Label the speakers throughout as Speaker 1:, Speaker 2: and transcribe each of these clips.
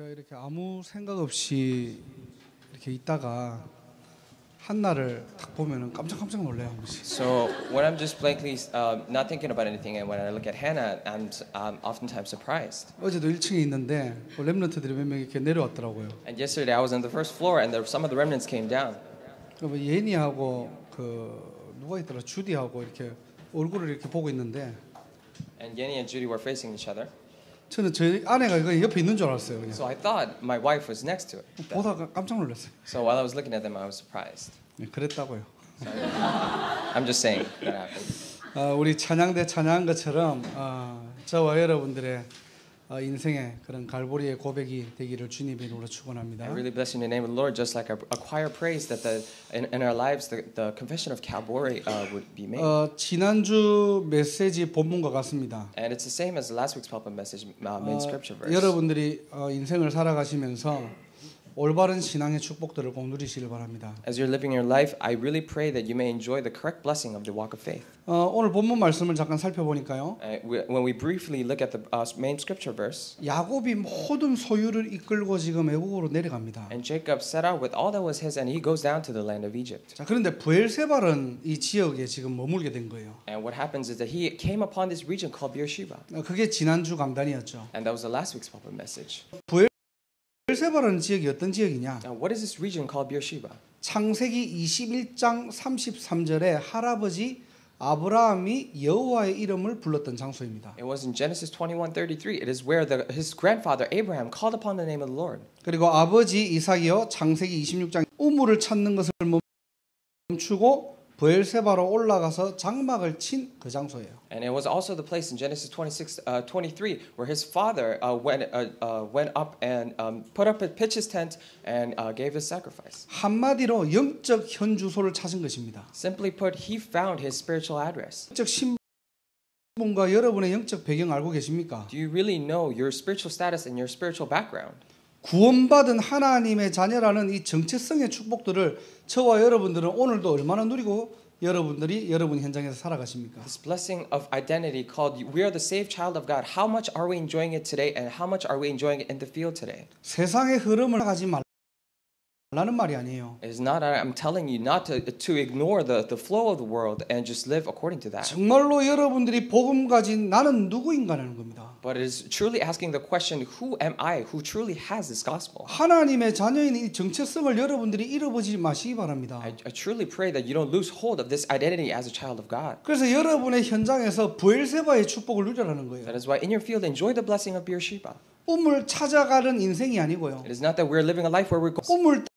Speaker 1: 제가 이렇게 아무 생각 없이 이렇게 있다가 한나를 딱 보면은 깜짝 놀래요, 한 번씩.
Speaker 2: So when I'm just blankly not thinking about anything, and when I look at Hannah, I'm oftentimes surprised.
Speaker 1: 어제도 1층에 있는데 렘넌트들이 몇 명 이렇게 내려왔더라고요.
Speaker 2: And yesterday I was on the first floor, and some of the remnants came down.
Speaker 1: 그러면 예니하고 누가 있더라, 주디하고 이렇게 얼굴을 이렇게 보고 있는데.
Speaker 2: And Yenny and Judy were facing each other.
Speaker 1: 저는 저희 아내가 이거 옆에 있는 줄 알았어요. 그냥.
Speaker 2: So I thought my wife was next to it.
Speaker 1: 보다가 깜짝 놀랐어요.
Speaker 2: So while I was looking at them, I was surprised.
Speaker 1: 네, 그랬다고요.
Speaker 2: So I'm just saying that happened.
Speaker 1: 우리 찬양대 찬양한 것처럼 저와 여러분들의 인생의 그런 갈보리의 고백이 되기를 주님의 이름으로 축원합니다.
Speaker 2: I really bless you in the name of the Lord, just like a choir prays that in our lives the confession of Calvary would be made.
Speaker 1: 지난주 메시지 본문과 같습니다.
Speaker 2: And it's the same as last week's pulpit message main scripture verse.
Speaker 1: 여러분들이 인생을 살아가시면서 올바른 신앙의 축복들을 꼭 누리시길 바랍니다.
Speaker 2: As you're living your life, I really pray that you may enjoy the correct blessing of the walk of faith.
Speaker 1: 오늘 본문 말씀을 잠깐 살펴보니까요.
Speaker 2: When we briefly look at the main scripture verse,
Speaker 1: 야곱이 모든 소유를 이끌고 지금 애국으로 내려갑니다.
Speaker 2: and Jacob set out with all that was his, and he goes down to the land of Egypt.
Speaker 1: 자, 그런데 부엘세발은 이 지역에 지금 머물게 된 거예요.
Speaker 2: And what happens is that he came upon this region called Beersheba.
Speaker 1: 그게 지난주 강단이었죠.
Speaker 2: And that was the last week's pulpit message.
Speaker 1: 부엘세발은 지역이 어떤 지역이냐?
Speaker 2: Now, what is this region called Beersheba?
Speaker 1: 창세기 21장 33절에 할아버지 아브라함이 여호와의 이름을 불렀던 장소입니다.
Speaker 2: It was in Genesis 21:33. It is where his grandfather Abraham called upon the name of the Lord.
Speaker 1: 그리고 아버지 이삭이요 창세기 26장 우물을 찾는 것을 멈추고 부엘세바로 올라가서 장막을 친 그 장소예요.
Speaker 2: And it was also the place in Genesis 26:23 where his father went up and pitched his tent and gave his sacrifice.
Speaker 1: 한마디로 영적 현주소를 찾은 것입니다.
Speaker 2: Simply put, he found his spiritual address.
Speaker 1: 영적 신분과 여러분의 영적 배경 알고 계십니까?
Speaker 2: Do you really know your spiritual status and your spiritual background?
Speaker 1: 구원받은 하나님의 자녀라는 이 정체성의 축복들을 저와 여러분들은 오늘도 얼마나 누리고 여러분 현장에서 살아가십니까?
Speaker 2: This blessing of identity called we are the saved child of God. How much are we enjoying it today, and how much are we enjoying it in the field today?
Speaker 1: 세상의 흐름을 가지 말라는 말이 아니에요.
Speaker 2: It is not. I'm telling you not to ignore the flow of the world and just live according to that.
Speaker 1: 정말로 여러분들이 복음 가진 나는 누구인가라는 겁니다.
Speaker 2: But it is truly asking the question, who am I who truly has this gospel?
Speaker 1: 하나님의 자녀인 이 정체성을 여러분들이 잃어버리지 마시기 바랍니다.
Speaker 2: I truly pray that you don't lose hold of this identity as a child of God.
Speaker 1: 그래서 여러분의 현장에서 부엘세바의 축복을 누리라는 거예요.
Speaker 2: That is why in your field enjoy the blessing of Beersheba.
Speaker 1: 꿈을 찾아가는 인생이 아니고요.
Speaker 2: It is not that we're living a life where we're
Speaker 1: 꿈을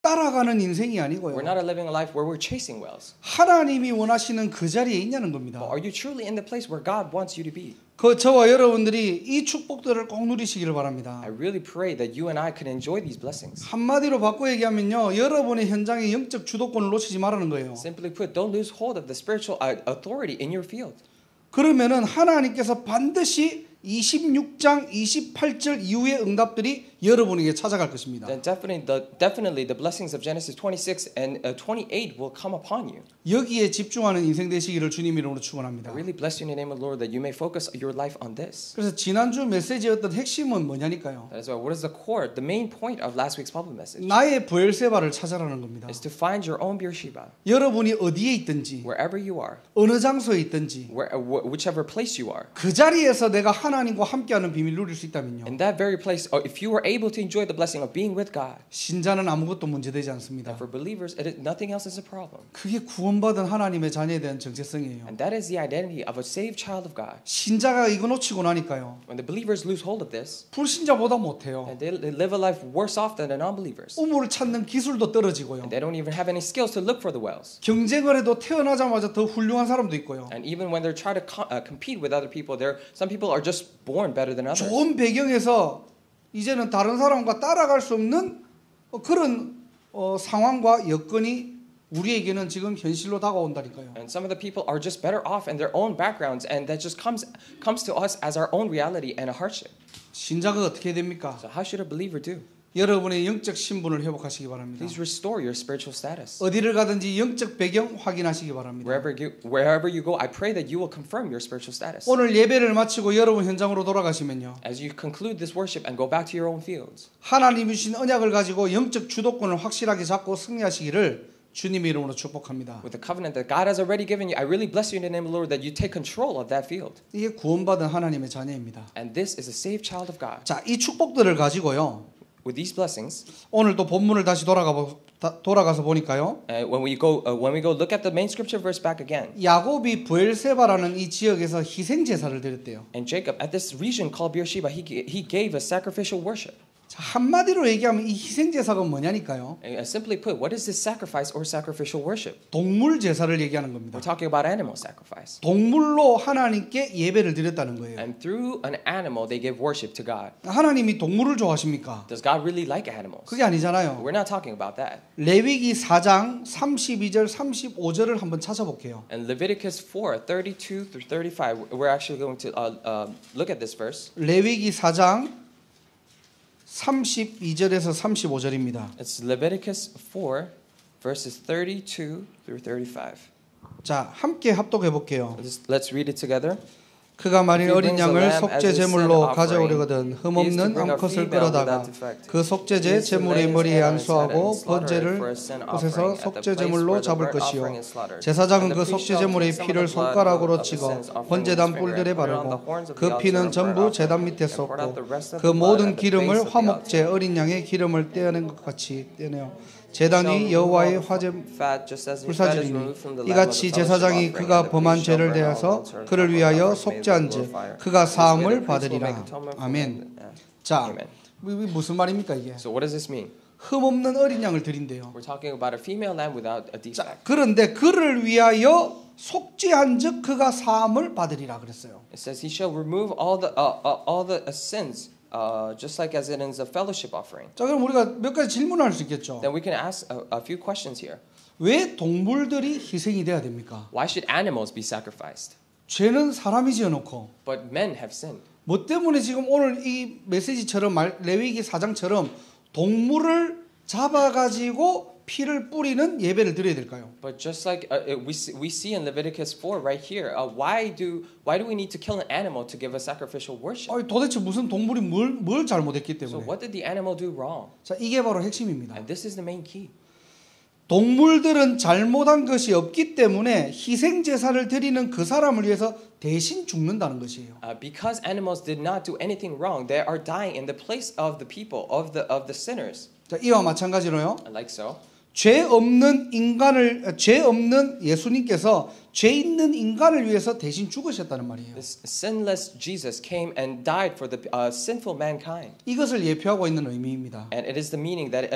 Speaker 1: 따라가는 인생이 아니고요.
Speaker 2: We're not living a life where we're chasing wells.
Speaker 1: 하나님이 원하시는 그 자리에 있냐는 겁니다.
Speaker 2: But are you truly in the place where God wants you to be?
Speaker 1: 저와 여러분들이 이 축복들을 꼭 누리시기를 바랍니다.
Speaker 2: I really pray that you and I can enjoy these blessings.
Speaker 1: 한마디로 바꿔 얘기하면요, 여러분의 현장의 영적 주도권을 놓치지 말라는 거예요.
Speaker 2: Simply put, don't lose hold of the spiritual authority in your field.
Speaker 1: 그러면은 하나님께서 반드시 26장 28절 이후의 응답들이 여러분에게 찾아갈 것입니다.
Speaker 2: Then definitely the blessings of Genesis 26 and 28 will come upon you.
Speaker 1: 여기에 집중하는 인생 되시기를 주님 이름으로 축원합니다.
Speaker 2: I really bless you in the name of the Lord that you may focus your life on this.
Speaker 1: 그래서 지난주 메시지의 어떤 핵심은 뭐냐니까요.
Speaker 2: That is why what is the core, the main point of last week's pulpit message?
Speaker 1: 나의 부엘세바를 찾아라는 겁니다.
Speaker 2: Is to find your own Beersheba.
Speaker 1: 여러분이 어디에 있든지,
Speaker 2: wherever you are,
Speaker 1: 어느 장소에 있든지,
Speaker 2: whichever place you are.
Speaker 1: 그 자리에서 내가 하나님과 함께하는 비밀을 누릴 수 있다면요.
Speaker 2: In that very place, if you were able to enjoy the blessing of being with God,
Speaker 1: 신자는 아무것도 문제되지 않습니다.
Speaker 2: for believers, nothing else is a problem.
Speaker 1: 그게 구원받은 하나님의 자녀에 대한 정체성이에요.
Speaker 2: And that is the identity of a saved child of God.
Speaker 1: 신자가 이거 놓치고 나니까요.
Speaker 2: When the believers lose hold of this,
Speaker 1: 불신자보다 못해요.
Speaker 2: and they live a life worse off than the non-believers.
Speaker 1: 우물을 찾는 기술도 떨어지고요.
Speaker 2: And they don't even have any skills to look for the wells.
Speaker 1: 경쟁을 해도 태어나자마자 더 훌륭한 사람도 있고요.
Speaker 2: And even when they're trying to compete with other people, some people are just born better than others.
Speaker 1: 좋은 배경에서 이제는 다른 사람과 따라갈 수 없는 그런 상황과 여건이 우리에게는 지금 현실로 다가온다니까요.
Speaker 2: And some of the people are just better off in their own backgrounds, and that just comes to us as our own reality and a hardship.
Speaker 1: 신자가 어떻게 됩니까?
Speaker 2: So how should a believer do?
Speaker 1: 여러분의 영적 신분을 회복하시기 바랍니다.
Speaker 2: Please restore your spiritual status.
Speaker 1: 어디를 가든지 영적 배경 확인하시기 바랍니다.
Speaker 2: Wherever you go, I pray that you will confirm your spiritual status.
Speaker 1: 오늘 예배를 마치고 여러분 현장으로 돌아가시면요.
Speaker 2: As you conclude this worship and go back to your own fields.
Speaker 1: 하나님이 주신 언약을 가지고 영적 주도권을 확실하게 잡고 승리하시기를 주님의 이름으로 축복합니다.
Speaker 2: With the covenant that God has already given you, I really bless you in the name of the Lord that you take control of that field.
Speaker 1: 이게 구원받은 하나님의 자녀입니다.
Speaker 2: And this is a saved child of God.
Speaker 1: 자, 이 축복들을 가지고요.
Speaker 2: With these blessings,
Speaker 1: 오늘도 본문을 다시 돌아가서 보니까요.
Speaker 2: when we go look at the main scripture verse back again.
Speaker 1: 야곱이 브엘세바라는 이 지역에서 희생 제사를 드렸대요.
Speaker 2: And Jacob at this region called Beersheba, he gave a sacrificial worship.
Speaker 1: 자, 한마디로 얘기하면 이 희생 제사가 뭐냐니까요.
Speaker 2: Simply put, what is this sacrifice or sacrificial worship?
Speaker 1: 동물 제사를 얘기하는 겁니다.
Speaker 2: We're talking about animal sacrifice.
Speaker 1: 동물로 하나님께 예배를 드렸다는 거예요.
Speaker 2: And through an animal, they give worship to God.
Speaker 1: 하나님이 동물을 좋아하십니까?
Speaker 2: Does God really like animals?
Speaker 1: 그게 아니잖아요.
Speaker 2: We're not talking about that.
Speaker 1: 레위기 4장 32절 35절을 한번 찾아볼게요.
Speaker 2: And Leviticus 4, 32 through 35, we're actually going to look at this verse.
Speaker 1: 레위기 4장 32절에서 35절입니다.
Speaker 2: It's Leviticus 4, verses 32 through 35.
Speaker 1: 자, 함께 합독해 볼게요.
Speaker 2: Let's read it together.
Speaker 1: 그가 만일 어린 양을 속죄 제물로 가져오려거든 흠없는 암컷을 끌어다가 그 속죄제 제물의 머리에 안수하고 번제를 곳에서 속죄 제물로 잡을 것이요 제사장은 그 속죄 제물의 피를 손가락으로 치고 번제단 뿔들에 바르고 그 피는 전부 제단 밑에 쏟고 그 모든 기름을 화목제 어린 양의 기름을 떼어낸 것 같이 떼내어 제단이 여호와의 화제 불사지리니 이같이 제사장이 그가 범한 죄를 대하서 그를 위하여 속죄한즉 그가 사함을 받으리라. 아멘. 자, 무슨 말입니까 이게?
Speaker 2: So what does this mean?
Speaker 1: 흠없는 어린 양을 드린대요.
Speaker 2: We're talking about a female lamb without a defect.
Speaker 1: 자, 그런데 그를 위하여 속죄한즉 그가 사함을 받으리라 그랬어요.
Speaker 2: It says he shall remove all the sins. Just like as it is a fellowship offering.
Speaker 1: 자, 그럼 우리가 몇 가지 질문할 수 있겠죠.
Speaker 2: Then we can ask a few questions here.
Speaker 1: 왜 동물들이 희생이 돼야 됩니까?
Speaker 2: Why should animals be sacrificed?
Speaker 1: 죄는 사람이 지어놓고.
Speaker 2: But men have sinned.
Speaker 1: 뭐 때문에 지금 오늘 이 메시지처럼 레위기 4장처럼 동물을 잡아가지고 피를 뿌리는 예배를 드려야 될까요?
Speaker 2: But just like we see in Leviticus 4 right here, why do we need to kill an animal to give a sacrificial worship?
Speaker 1: 도대체 무슨 동물이 뭘 잘못했기 때문에?
Speaker 2: So what did the animal do wrong?
Speaker 1: 자, 이게 바로 핵심입니다.
Speaker 2: And this is the main key.
Speaker 1: 동물들은 잘못한 것이 없기 때문에 희생 제사를 드리는 그 사람을 위해서 대신 죽는다는 것이에요.
Speaker 2: Because animals did not do anything wrong, they are dying in the place of the people, of the sinners.
Speaker 1: 자, 이와 마찬가지로요.
Speaker 2: Like so.
Speaker 1: 죄 없는 예수님께서 죄 있는 인간을 위해서 대신 죽으셨다는 말이에요.
Speaker 2: This sinless Jesus came and died for the sinful mankind.
Speaker 1: 이것을 예표하고 있는 의미입니다.
Speaker 2: And it is the meaning that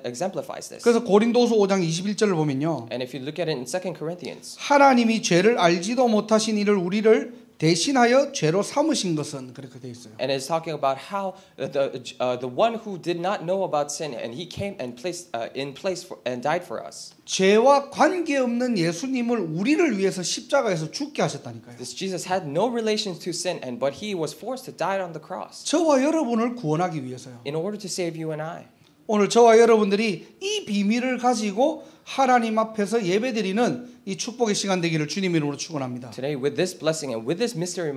Speaker 2: exemplifies this.
Speaker 1: 그래서 고린도서 5장 21절을 보면요.
Speaker 2: And if you look at it in 2 Corinthians,
Speaker 1: 하나님이 죄를 알지도 못하신 이를 우리를 대신하여 죄로 삼으신 것은 그렇게 돼 있어요.
Speaker 2: And it's talking about how the one who did not know about sin and he came and placed in place for, and died for us.
Speaker 1: 죄와 관계없는 예수님을 우리를 위해서 십자가에서 죽게 하셨다니까요.
Speaker 2: This Jesus had no relation to sin but he was forced to die on the cross.
Speaker 1: 저와 여러분을 구원하기 위해서요.
Speaker 2: In order to save you and I.
Speaker 1: 오늘 저와 여러분들이 이 비밀을 가지고 하나님 앞에서 예배드리는 이 축복의 시간 되기를 주님 이름으로 축원합니다.
Speaker 2: Today, with this blessing and with this mystery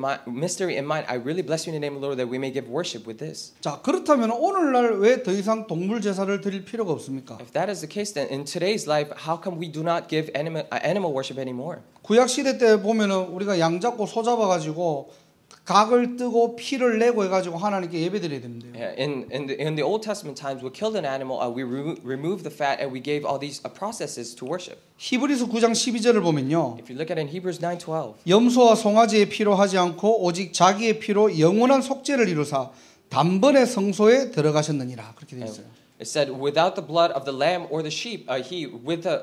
Speaker 2: in mind, I really bless you in the name of the Lord that we may give worship with this.
Speaker 1: 자, 그렇다면 오늘날 왜 더 이상 동물 제사를 드릴 필요가 없습니까?
Speaker 2: If that is the case, then in today's life, how come we do not give animal worship anymore?
Speaker 1: 구약 시대 때 보면은 우리가 양 잡고 소 잡아 가지고 각을 뜨고 피를 내고 해가지고 하나님께 예배드려야 되는데요.
Speaker 2: In the Old Testament times, we killed an animal, we removed the fat, and we gave all these processes to worship.
Speaker 1: 히브리서 9장 12절을 보면요.
Speaker 2: If you look at it in Hebrews 9:12,
Speaker 1: 염소와 송아지의 피로 하지 않고 오직 자기의 피로 영원한 속죄를 이루사 단번에 성소에 들어가셨느니라 그렇게 되어 있어요.
Speaker 2: It said, without the blood of the lamb or the sheep, with the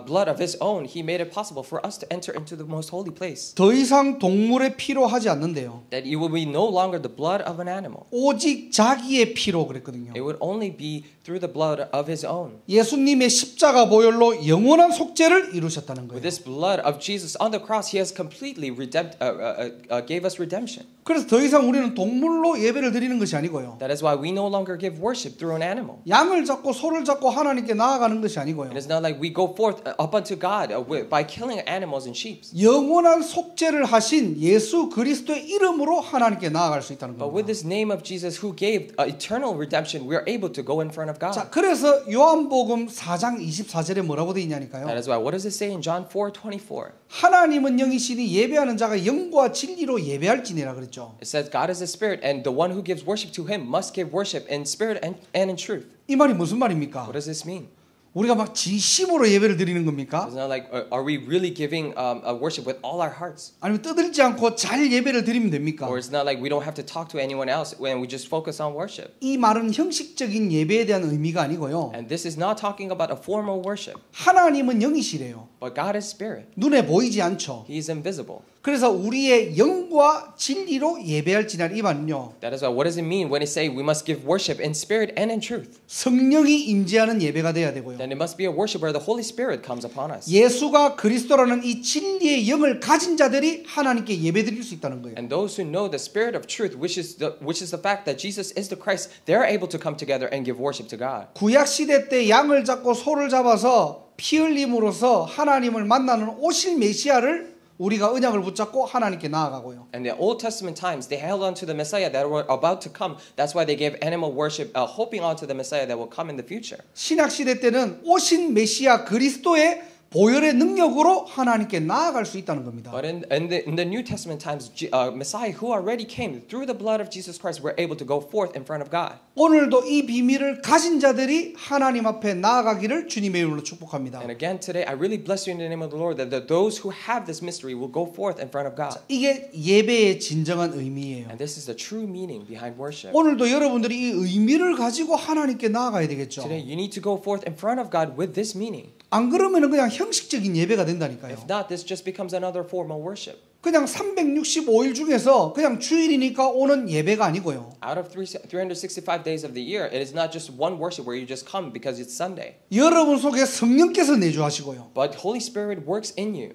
Speaker 2: blood of his own, he made it possible for us to enter into the most holy place.
Speaker 1: 더 이상 동물의 피로 하지 않는데요.
Speaker 2: That it will be no longer the blood of an animal.
Speaker 1: 오직 자기의 피로 그랬거든요.
Speaker 2: It would only be through the blood of his own.
Speaker 1: 예수님의 십자가 보혈로 영원한 속죄를 이루셨다는 거예요.
Speaker 2: With this blood of Jesus on the cross, he has completely gave us redemption.
Speaker 1: 그래서 더 이상 우리는 동물로 예배를 드리는 것이 아니고요.
Speaker 2: That is why we no longer give worship through an animal.
Speaker 1: 양을 잡고 소를 잡고 하나님께 나아가는 것이 아니고요.
Speaker 2: It is not like we go forth up unto God by killing animals and sheep.
Speaker 1: 영원한 속죄를 하신 예수 그리스도의 이름으로 하나님께 나아갈 수 있다는
Speaker 2: But with
Speaker 1: 겁니다.
Speaker 2: this name of Jesus who gave eternal redemption, we are able to go in front of God.
Speaker 1: 자, 그래서 요한복음 4장 24절에 뭐라고 되어 있냐니까요.
Speaker 2: That is why, what does it say in John 4:24?
Speaker 1: 하나님은 영이시니 예배하는 자가 영과 진리로 예배할지니라 그랬죠.
Speaker 2: It says God is a spirit, and the one who gives worship to him must give worship in spirit and in truth.
Speaker 1: 이 말이 무슨 말입니까?
Speaker 2: What does this mean?
Speaker 1: 우리가 막 진심으로 예배를 드리는 겁니까?
Speaker 2: It's not like, are we really giving worship with all our hearts?
Speaker 1: 아니면 떠들지 않고 잘 예배를 드리면 됩니까?
Speaker 2: Or it's not like we don't have to talk to anyone else when we just focus on worship.
Speaker 1: 이 말은 형식적인 예배에 대한 의미가 아니고요.
Speaker 2: And this is not talking about a formal worship.
Speaker 1: 하나님은 영이시래요.
Speaker 2: But God is spirit.
Speaker 1: 눈에 보이지 않죠.
Speaker 2: He is invisible.
Speaker 1: 그래서 우리의 영과 진리로 예배할지니라 이 말은요.
Speaker 2: That is why, what does it mean when it say we must give worship in spirit and in truth?
Speaker 1: 성령이 임재하는 예배가 돼야 되고요.
Speaker 2: Then it must be a worship where the Holy Spirit comes upon us.
Speaker 1: 예수가 그리스도라는 이 진리의 영을 가진 자들이 하나님께 예배드릴 수 있다는 거예요.
Speaker 2: And those who know the spirit of truth, which is the fact that Jesus is the Christ, they are able to come together and give worship to God.
Speaker 1: 구약 시대 때 양을 잡고 소를 잡아서 피 흘림으로써 하나님을 만나는 오실 메시아를 우리가 언약을 붙잡고 하나님께 나아가고요.
Speaker 2: And the Old Testament times, they held on to the Messiah that were about to come. That's why they gave animal worship, hoping on to the Messiah that will come in the future.
Speaker 1: 신약 시대 때는 오신 메시아 그리스도의 보혈의 능력으로 하나님께 나아갈 수 있다는 겁니다.
Speaker 2: But in the New Testament times, Messiah who already came through the blood of Jesus Christ were able to go forth in front of God.
Speaker 1: 오늘도 이 비밀을 가진 자들이 하나님 앞에 나아가기를 주님의 이름으로 축복합니다.
Speaker 2: And again today, I really bless you in the name of the Lord that those who have this mystery will go forth in front of God.
Speaker 1: 이게 예배의 진정한 의미예요.
Speaker 2: And this is the true meaning behind worship.
Speaker 1: 오늘도 여러분들이 이 의미를 가지고 하나님께 나아가야 되겠죠.
Speaker 2: Today, you need to go forth in front of God with this meaning.
Speaker 1: 안 그러면은 그냥 형식적인 예배가 된다니까요.
Speaker 2: If not, this just becomes another formal worship.
Speaker 1: 그냥 365일 중에서 그냥 주일이니까 오는 예배가 아니고요.
Speaker 2: Out of 365 days of the year, it is not just one worship where you just come because it's Sunday.
Speaker 1: 여러분 속에 성령께서 내주하시고요.
Speaker 2: But Holy Spirit works in you.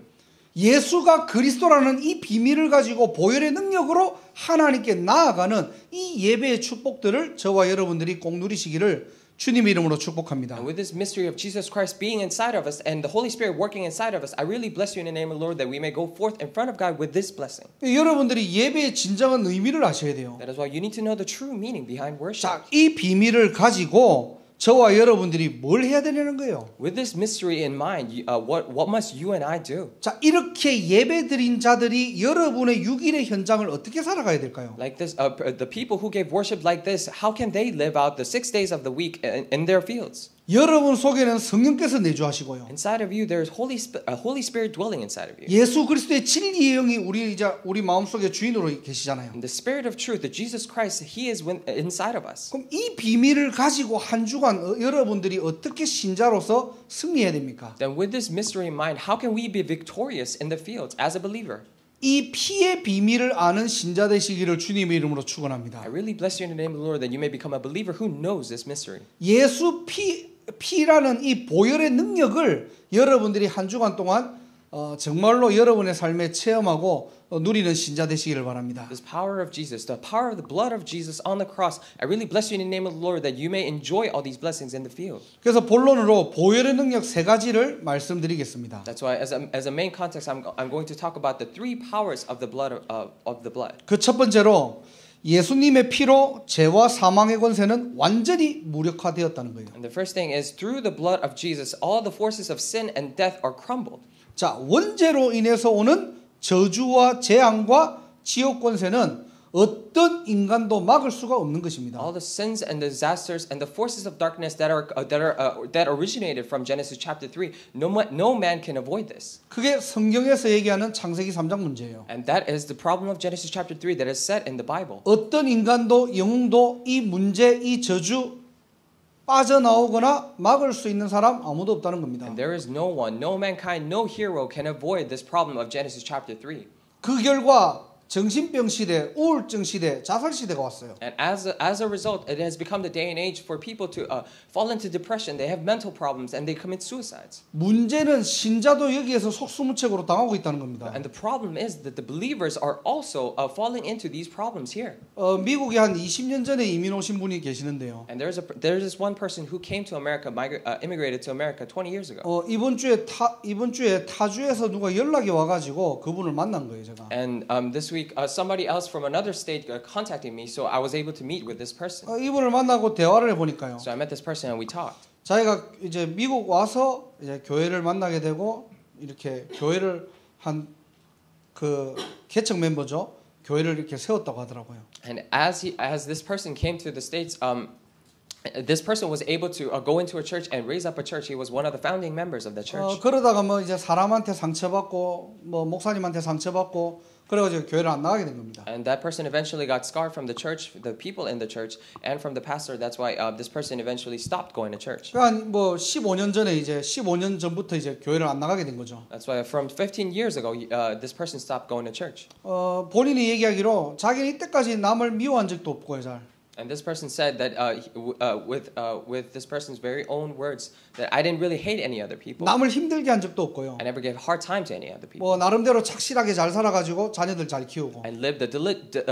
Speaker 1: 예수가 그리스도라는 이 비밀을 가지고 보혈의 능력으로 하나님께 나아가는 이 예배의 축복들을 저와 여러분들이 꼭 누리시기를 주님의 이름으로 축복합니다.
Speaker 2: And with this mystery of Jesus Christ being inside of us and the Holy Spirit working inside of us, I really bless you in the name of the Lord that we may go forth in front of God with this blessing.
Speaker 1: 여러분들이 예배의 진정한 의미를 아셔야 돼요.
Speaker 2: That is why you need to know the true meaning behind worship.
Speaker 1: 자, 이 비밀을 가지고 저와 여러분들이 뭘 해야 되냐는 거예요.
Speaker 2: With this mystery in mind, what must you and I do?
Speaker 1: 자, 이렇게 예배드린 자들이 여러분의 6일의 현장을 어떻게 살아가야 될까요?
Speaker 2: Like this, the people who gave worship like this, how can they live out the 6 days of the week in their fields?
Speaker 1: 여러분 속에는 성령께서 내주하시고요.
Speaker 2: Inside of you, there is Holy Spirit dwelling inside of you.
Speaker 1: 예수 그리스도의 진리의 영이 우리 마음속에 주인으로 계시잖아요.
Speaker 2: And the Spirit of truth, the Jesus Christ, He is inside of us.
Speaker 1: 그럼 이 비밀을 가지고 한 주간 여러분들이 어떻게 신자로서 승리해야 됩니까?
Speaker 2: Then with this mystery in mind, how can we be victorious in the fields as a believer?
Speaker 1: 이 피의 비밀을 아는 신자 되시기를 주님의 이름으로 축원합니다.
Speaker 2: I really bless you in the name of the Lord that you may become a believer who knows this mystery.
Speaker 1: 예수 피라는 이 보혈의 능력을 여러분들이 한 주간 동안 정말로 여러분의 삶에 체험하고 누리는 신자 되시기를 바랍니다.
Speaker 2: This power of Jesus, the power of the blood of Jesus on the cross, I really bless you in the name of the Lord that you may enjoy all these blessings in the field.
Speaker 1: 그래서 본론으로 보혈의 능력 세 가지를 말씀드리겠습니다.
Speaker 2: That's why, as a main context, I'm going to talk about the three powers of the blood of the blood.
Speaker 1: 그 첫 번째로 예수님의 피로 죄와 사망의 권세는 완전히 무력화되었다는 거예요.
Speaker 2: And the first thing is through the blood of Jesus, all the forces of sin and death are crumbled.
Speaker 1: 자, 원죄로 인해서 오는 저주와 재앙과 지옥 권세는 어떤 인간도 막을 수가 없는 것입니다.
Speaker 2: All the sins and disasters and the forces of darkness that originated from Genesis chapter 3, no man can avoid this.
Speaker 1: 그게 성경에서 얘기하는 창세기 3장 문제예요.
Speaker 2: And that is the problem of Genesis chapter 3 that is set in the Bible.
Speaker 1: 어떤 인간도 영웅도 이 문제, 이 저주 빠져나오거나 막을 수 있는 사람 아무도 없다는 겁니다.
Speaker 2: And there is no one, no mankind, no hero can avoid this problem of Genesis chapter 3.
Speaker 1: 그 결과 정신병 시대, 우울증 시대, 자살 시대가 왔어요.
Speaker 2: And as a result, it has become the day and age for people to fall into depression. They have mental problems and they commit suicides.
Speaker 1: 문제는 신자도 여기에서 속수무책으로 당하고 있다는 겁니다.
Speaker 2: And the problem is that the believers are also falling into these problems here.
Speaker 1: 미국에 한 20년 전에 이민 오신 분이 계시는데요.
Speaker 2: And there's this one person who came to America, immigrated to America 20 years ago.
Speaker 1: 이번 주에 타주에서 누가 연락이 와가지고 그분을 만난 거예요, 제가.
Speaker 2: And this week, somebody else from another state contacted me, so I was able to meet with this person.
Speaker 1: 이분을 만나고 대화를 해보니까요.
Speaker 2: So I met this person and we talked.
Speaker 1: 자기가 이제 미국 와서 이제 교회를 만나게 되고 이렇게 교회를 한 그 개척 멤버죠. 교회를 이렇게 세웠다고 하더라고요.
Speaker 2: And as this person came to the States, this person was able to go into a church and raise up a church. He was one of the founding members of the church.
Speaker 1: 그러다가 뭐 이제 사람한테 상처받고 뭐 목사님한테 상처받고 그래가지고 교회를 안 나가게 된 겁니다.
Speaker 2: And that person eventually got scarred from the church, the people in the church, and from the pastor. That's why this person eventually stopped going to church.
Speaker 1: 그러니까 뭐 15년 전에 이제 15년 전부터 이제 교회를 안 나가게 된 거죠.
Speaker 2: That's why from 15 years ago, this person stopped going to church.
Speaker 1: 본인이 얘기하기로 자기는 이때까지 남을 미워한 적도 없고요, 잘.
Speaker 2: And this person said that with this person's very own words that I didn't really hate any other people.
Speaker 1: 남을 힘들게 한 적도 없고요.
Speaker 2: I never gave hard time to any other people.
Speaker 1: 뭐 나름대로 착실하게 잘 살아가지고 자녀들 잘 키우고.
Speaker 2: And lived a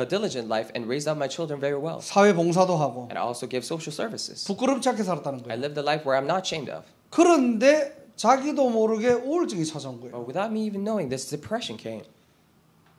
Speaker 2: diligent life and raised up my children very well.
Speaker 1: 사회 봉사도 하고.
Speaker 2: And I also give social services.
Speaker 1: 부끄럽지 않게 살았다는 거예요.
Speaker 2: I lived a life where I'm not ashamed of.
Speaker 1: 그런데 자기도 모르게 우울증이 찾아온 거예요.
Speaker 2: But without me even knowing, this depression came.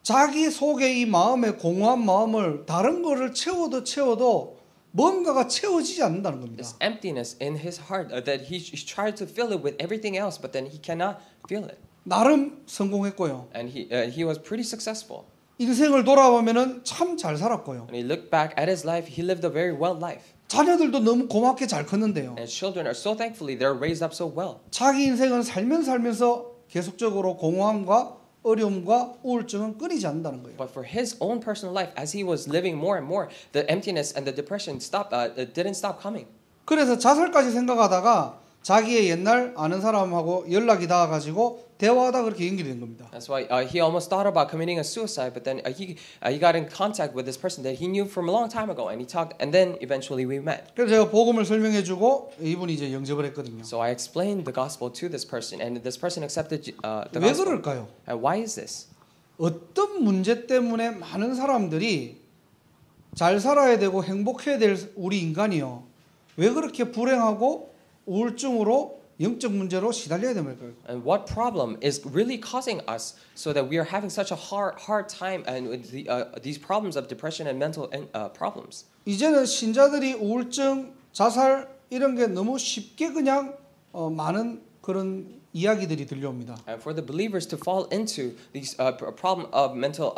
Speaker 1: 자기 속에 이 마음의 공허한 마음을 다른 거를 채워도 뭔가가 채워지지 않는다는 겁니다.
Speaker 2: This emptiness in his heart that he tried to fill it with everything else, but then he cannot feel it.
Speaker 1: 나름 성공했고요.
Speaker 2: And he was pretty successful.
Speaker 1: 인생을 돌아보면은 참 잘 살았고요.
Speaker 2: When he looked back at his life, he lived a very well life.
Speaker 1: 자녀들도 너무 고맙게 잘 컸는데요.
Speaker 2: And his children are so thankfully they're raised up so well.
Speaker 1: 자기 인생은 살면서 계속적으로 공허함과 어려움과 우울증은 끊이지 않는다는 거예요.
Speaker 2: But for his own personal life, as he was living more and more, the emptiness and the depression didn't stop coming.
Speaker 1: 그래서 자살까지 생각하다가 자기의 옛날 아는 사람하고 연락이 닿아가지고 대화하다 그렇게 연결된 겁니다.
Speaker 2: That's why he almost thought about committing a suicide, but then he got in contact with this person that he knew from a long time ago, and he talked, and then eventually we met.
Speaker 1: 그래서 제가 복음을 설명해주고 이분이 이제 영접을 했거든요.
Speaker 2: So I explained the gospel to this person, and this person accepted the
Speaker 1: 왜
Speaker 2: gospel.
Speaker 1: 그럴까요?
Speaker 2: And why is this?
Speaker 1: 어떤 문제 때문에 많은 사람들이 잘 살아야 되고 행복해야 될 우리 인간이요. 왜 그렇게 불행하고 우울증으로 영적 문제로 시달려야 될까요?
Speaker 2: And what problem is really causing us so that we are having such a hard time and these problems of depression and mental problems?
Speaker 1: 이제는 신자들이 우울증, 자살 이런 게 너무 쉽게 그냥 많은 그런 이야기들이 들려옵니다.
Speaker 2: And for the believers to fall into these problem of mental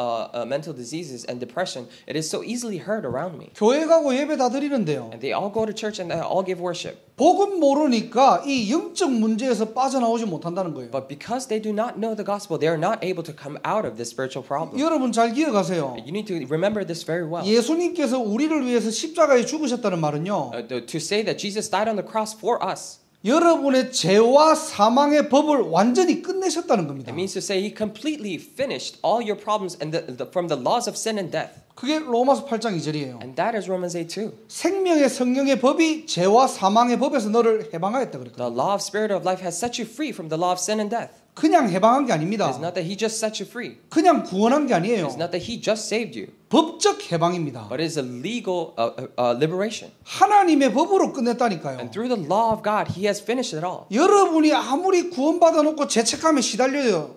Speaker 2: diseases and depression, it is so easily heard around me.
Speaker 1: 교회 가고 예배 다 드리는데요.
Speaker 2: And they all go to church and they all give worship.
Speaker 1: 복음 모르니까 이 영적 문제에서 빠져나오지 못한다는 거예요.
Speaker 2: But because they do not know the gospel, they are not able to come out of this spiritual problem.
Speaker 1: 여러분 잘 기억하세요.
Speaker 2: You need to remember this very well.
Speaker 1: 예수님께서 우리를 위해서 십자가에 죽으셨다는 말은요.
Speaker 2: To say that Jesus died on the cross for us.
Speaker 1: 여러분의 죄와 사망의 법을 완전히 끝내셨다는 겁니다.
Speaker 2: It means to say He completely finished all your problems and from the laws of sin and death.
Speaker 1: 그게 로마서 8장 2절이에요.
Speaker 2: And that is Romans 8:2.
Speaker 1: 생명의 성령의 법이 죄와 사망의 법에서 너를 해방하였다 그랬거든요.
Speaker 2: The law of spirit of life has set you free from the law of sin and death.
Speaker 1: 그냥 해방한 게 아닙니다.
Speaker 2: It's not that He just set you free.
Speaker 1: 그냥 구원한 게 아니에요.
Speaker 2: It's not that He just saved you.
Speaker 1: 법적 해방입니다.
Speaker 2: But it is a legal liberation.
Speaker 1: 하나님의 법으로 끝냈다니까요.
Speaker 2: And through the law of God, He has finished it all.
Speaker 1: 여러분이 아무리 구원받아 놓고 죄책감에 시달려도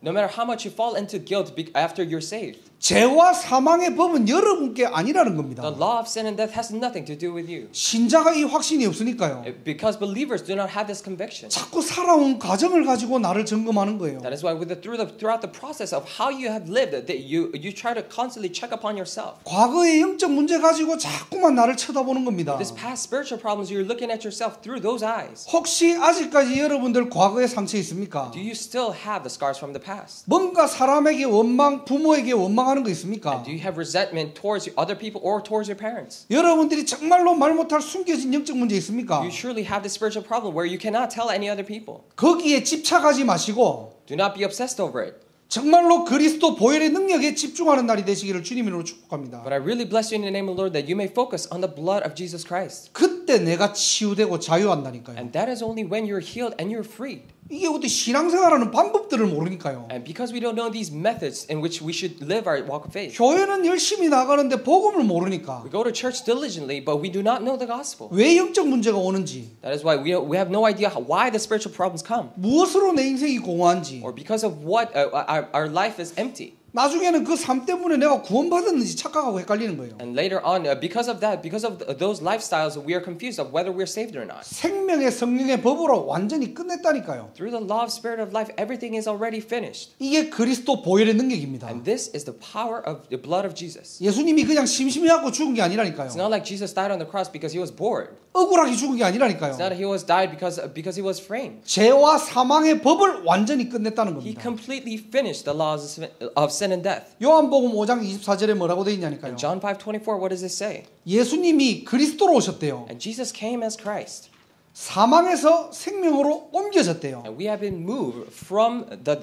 Speaker 2: No matter how much you fall into guilt after you're saved.
Speaker 1: 죄와 사망의 법은 여러분께 아니라는 겁니다.
Speaker 2: The law of sin and death has nothing to do with you.
Speaker 1: 신자가 이 확신이 없으니까요.
Speaker 2: Because believers do not have this conviction.
Speaker 1: 자꾸 살아온 과정을 가지고 나를 점검하는 거예요.
Speaker 2: That is why throughout the process of how you have lived, that you try to constantly check upon yourself.
Speaker 1: 과거의 영적 문제 가지고 자꾸만 나를 쳐다보는 겁니다.
Speaker 2: This past spiritual problems, you're looking at yourself through those eyes.
Speaker 1: 혹시 아직까지 여러분들 과거에 상처 있습니까?
Speaker 2: Do you still have the scars from the past?
Speaker 1: 뭔가 사람에게 원망, 부모에게 원망한 원망하는 거 있습니까?
Speaker 2: Do you have resentment towards other people or towards your parents?
Speaker 1: 여러분들이 정말로 말 못할 숨겨진 영적 문제 있습니까?
Speaker 2: You surely have this spiritual problem where you cannot tell any other people.
Speaker 1: 거기에 집착하지 마시고
Speaker 2: Do not be obsessed over it.
Speaker 1: 정말로 그리스도 보혈의 능력에 집중하는 날이 되시기를 주님으로 축복합니다.
Speaker 2: But I really bless you in the name of the Lord that you may focus on the blood of Jesus Christ.
Speaker 1: 그때 내가 치유되고 자유한다니까요.
Speaker 2: And that is only when you're healed and you're freed.
Speaker 1: 이게 어떻게 신앙생활하는 방법들을 모르니까요.
Speaker 2: And because we don't know these methods in which we should live our walk of faith.
Speaker 1: 교회는 열심히 나가는데 복음을 모르니까.
Speaker 2: We go to church diligently, but we do not know the gospel.
Speaker 1: 왜 영적 문제가 오는지.
Speaker 2: That is why we have no idea why the spiritual problems come.
Speaker 1: 무엇으로 내 인생이 공허한지.
Speaker 2: Or because of what our life is empty.
Speaker 1: 나중에는 그 삶 때문에 내가 구원받았는지 착각하고 헷갈리는 거예요.
Speaker 2: And later on, because of those lifestyles, we are confused of whether we're saved or not.
Speaker 1: 생명의 성령의 법으로 완전히 끝냈다니까요.
Speaker 2: Through the law of spirit of life, everything is already finished.
Speaker 1: 이게 그리스도 보혈의 능력입니다.
Speaker 2: And this is the power of the blood of Jesus.
Speaker 1: 예수님이 그냥 심심해하고 죽은 게 아니라니까요.
Speaker 2: It's not like Jesus died on the cross because he was bored.
Speaker 1: 억울하게 죽은 게 아니라니까요.
Speaker 2: It's not that he was died because he was framed.
Speaker 1: 죄와 사망의 법을 완전히 끝냈다는
Speaker 2: He
Speaker 1: 겁니다.
Speaker 2: completely finished the laws of sin and death.
Speaker 1: 요한복음 5장 24절에 뭐라고 되어 있냐니까요.
Speaker 2: In John 5:24, what does it say?
Speaker 1: 예수님이 그리스도로 오셨대요.
Speaker 2: And Jesus came as Christ.
Speaker 1: 사망에서 생명으로 옮겨졌대요.
Speaker 2: And we have been moved from the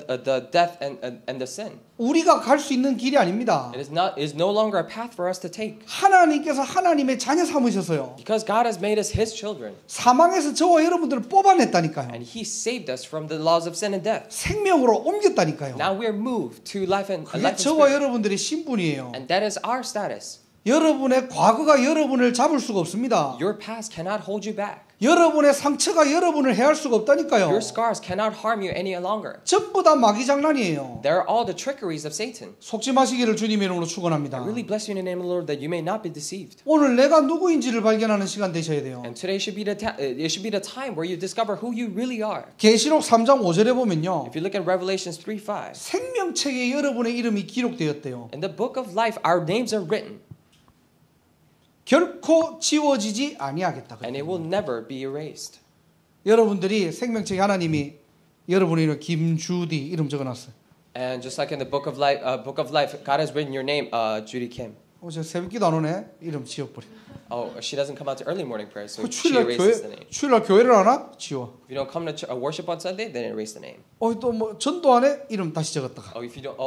Speaker 2: death and the sin.
Speaker 1: 우리가 갈 수 있는 길이 아닙니다.
Speaker 2: It is no longer a path for us to take.
Speaker 1: 하나님께서 하나님의 자녀 삼으셔서요.
Speaker 2: Because God has made us His children.
Speaker 1: 사망에서 저와 여러분들을 뽑아냈다니까요.
Speaker 2: And He saved us from the laws of sin and death.
Speaker 1: 생명으로 옮겼다니까요.
Speaker 2: Now we are moved to life and
Speaker 1: 그게
Speaker 2: life and
Speaker 1: 저와
Speaker 2: spirit.
Speaker 1: 여러분들의 신분이에요.
Speaker 2: And that is our status.
Speaker 1: 여러분의 과거가 여러분을 잡을 수가 없습니다.
Speaker 2: Your past cannot hold you back.
Speaker 1: 여러분의 상처가 여러분을 해할 수가 없다니까요.
Speaker 2: Your scars cannot harm you any longer.
Speaker 1: 전부 다 마귀 장난이에요.
Speaker 2: They are all the trickeries of Satan.
Speaker 1: 속지 마시기를 주님의 이름으로 축원합니다.
Speaker 2: I really bless you in the name of the Lord that you may not be deceived.
Speaker 1: 오늘 내가 누구인지를 발견하는 시간 되셔야 돼요.
Speaker 2: And today should be the time where you discover who you really are.
Speaker 1: 계시록 3장 5절에 보면요.
Speaker 2: If you look at Revelations 3:5,
Speaker 1: 생명책에 여러분의 이름이 기록되었대요.
Speaker 2: in the book of life, our names are written,
Speaker 1: 결코 지워지지 아니하겠다.
Speaker 2: and it will never be erased.
Speaker 1: 여러분들이 생명책에 하나님이 여러분의 이름 김주디 이름 적어놨어요.
Speaker 2: And just like in the book of life, God has written your name, Judy Kim.
Speaker 1: 저 새벽기도 안 오네. 이름 지워버려.
Speaker 2: Oh, she doesn't come out to early morning prayer, so she erases the name.
Speaker 1: 주일날 교회를 안 와? 지워.
Speaker 2: If you don't come to worship on Sunday, then erase the name.
Speaker 1: 또 뭐 전도 안 해? 이름 다시 적었다가.
Speaker 2: Oh, if you don't,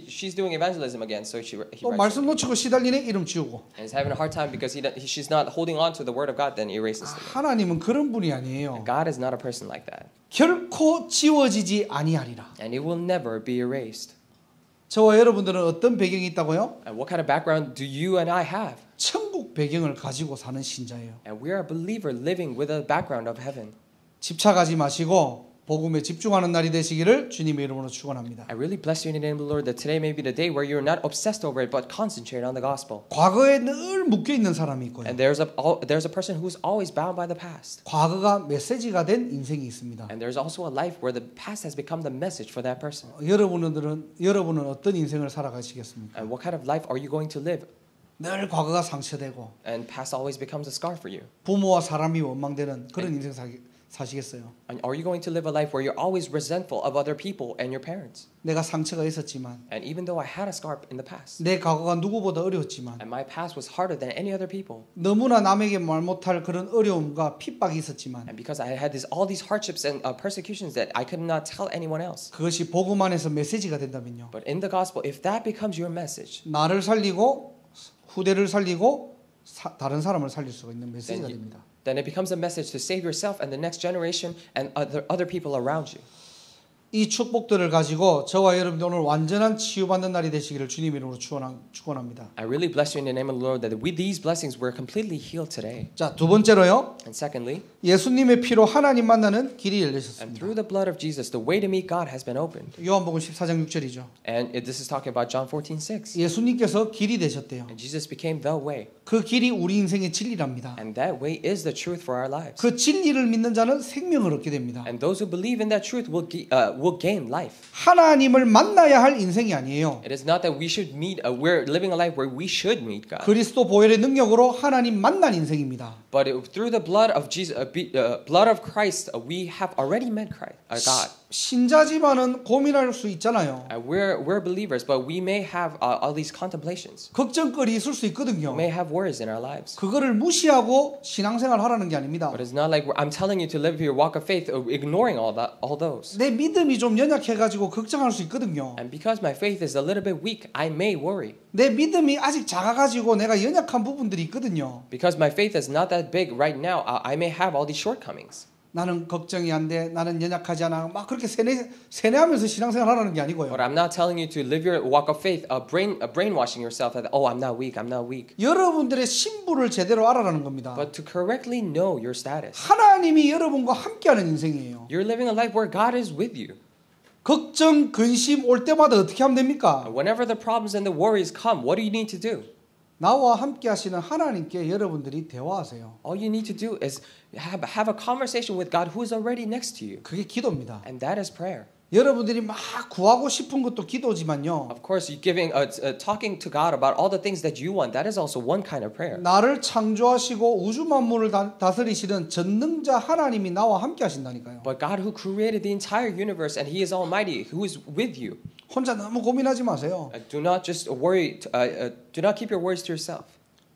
Speaker 2: she's doing evangelism again, so he
Speaker 1: 또
Speaker 2: writes.
Speaker 1: 말씀 놓치고 시달리네? 이름 지우고.
Speaker 2: And he's having a hard time because she's not holding on to the word of God, then he erases the name.
Speaker 1: 하나님은 그런 분이 아니에요.
Speaker 2: God is not a person like that.
Speaker 1: 결코 지워지지 아니하리라.
Speaker 2: And it will never be erased.
Speaker 1: 저와 여러분들은 어떤 배경이 있다고요?
Speaker 2: And what kind of background do you and I have?
Speaker 1: 천국 배경을 가지고 사는 신자예요.
Speaker 2: And we are a believer living with a background of heaven.
Speaker 1: 집착하지 마시고 복음에 집중하는 날이 되시기를 주님의 이름으로 축원합니다.
Speaker 2: I really bless you in the name of the Lord that today may be the day where you're not obsessed over it but concentrate on the gospel.
Speaker 1: 과거에 늘 묶여 있는 사람이 있고요.
Speaker 2: And there's a person who's always bound by the past.
Speaker 1: 과거가 메시지가 된 인생이 있습니다.
Speaker 2: And there's also a life where the past has become the message for that person.
Speaker 1: 여러분은 어떤 인생을 살아가시겠습니까?
Speaker 2: And what kind of life are you going to live?
Speaker 1: 늘 과거가 상처되고
Speaker 2: And past always becomes a scar for you.
Speaker 1: 부모와 사람이 원망되는 그런 인생 사시겠어요?
Speaker 2: And are you going to live a life where you're always resentful of other people and your parents?
Speaker 1: 내가 상처가 있었지만
Speaker 2: And even though I had a scar in the past,
Speaker 1: 내 과거가 누구보다 어려웠지만
Speaker 2: and my past was harder than any other people,
Speaker 1: 너무나 남에게 말 못할 그런 어려움과 핍박이 있었지만
Speaker 2: and because I had all these hardships and persecutions that I could not tell anyone else.
Speaker 1: 그것이 복음 안에서 메시지가 된다면요.
Speaker 2: But in the gospel, if that becomes your message,
Speaker 1: 나를 살리고 후대를 살리고 다른 사람을 살릴 수가 있는 메시지가 됩니다.
Speaker 2: then it becomes a message to save yourself and the next generation and other people around you.
Speaker 1: 이 축복들을 가지고 저와 여러분들 오늘 완전한 치유받는 날이 되시기를 주님 이름으로 축원합니다.
Speaker 2: I really bless you in the name of the Lord that with these blessings we're completely healed today.
Speaker 1: 자, 두 번째로요.
Speaker 2: And secondly,
Speaker 1: 예수님의 피로 하나님 만나는 길이
Speaker 2: and
Speaker 1: 열리셨습니다.
Speaker 2: through the blood of Jesus, the way to meet God has been opened.
Speaker 1: 요한복음 14장 6절이죠.
Speaker 2: And this is talking about John 14:6.
Speaker 1: 예수님께서 길이 되셨대요.
Speaker 2: And Jesus became the way.
Speaker 1: 그 길이 우리 인생의 진리랍니다.
Speaker 2: And that way is the truth for our lives.
Speaker 1: 그 진리를 믿는 자는 생명을 얻게 됩니다.
Speaker 2: And those who believe in that truth will gain life.
Speaker 1: 하나님을 만나야 할 인생이 아니에요.
Speaker 2: It is not that we should meet. We're living a life where we should meet God.
Speaker 1: 그리스도 보혈의 능력으로 하나님 만난 인생입니다.
Speaker 2: But through the blood of Jesus, blood of Christ, we have already met God.
Speaker 1: 신자지만은 고민할 수 있잖아요.
Speaker 2: We're believers, but we may have all these contemplations.
Speaker 1: 걱정거리 있을 수 있거든요.
Speaker 2: We may have worries in our lives.
Speaker 1: 그거를 무시하고 신앙생활 하라는 게 아닙니다.
Speaker 2: But it's not like I'm telling you to live your walk of faith, ignoring all those.
Speaker 1: 내 믿음이 좀 연약해가지고 걱정할 수 있거든요.
Speaker 2: And because my faith is a little bit weak, I may worry.
Speaker 1: 내 믿음이 아직 작아가지고 내가 연약한 부분들이 있거든요.
Speaker 2: Because my faith is not that big right now, I may have all these shortcomings.
Speaker 1: 나는 걱정이 안 돼. 나는 연약하지 않아. 막 그렇게 세뇌하면서 신앙생활 하라는 게 아니고요.
Speaker 2: But I'm not telling you to live your walk of faith, brainwashing yourself that I'm not weak, I'm not weak.
Speaker 1: 여러분들의 신분을 제대로 알아라는 겁니다.
Speaker 2: But to correctly know your status.
Speaker 1: 하나님이 여러분과 함께하는 인생이에요.
Speaker 2: You're living a life where God is with you.
Speaker 1: 걱정, 근심 올 때마다 어떻게 하면 됩니까?
Speaker 2: Whenever the problems and the worries come, what do you need to do?
Speaker 1: 나와 함께 하시는 하나님께 여러분들이 대화하세요.
Speaker 2: All you need to do is have a conversation with God who is already next to you.
Speaker 1: 그게 기도입니다.
Speaker 2: And that is prayer.
Speaker 1: 여러분들이 막 구하고 싶은 것도 기도지만요.
Speaker 2: Of course, you talking to God about all the things that you want. That is also one kind of prayer.
Speaker 1: 나를 창조하시고 우주 만물을 다스리시는 전능자 하나님이 나와 함께 하신다니까요.
Speaker 2: But God who created the entire universe and He is Almighty, who is with you.
Speaker 1: 혼자 너무 고민하지 마세요.
Speaker 2: Do not just worry. Do not keep your worries to yourself.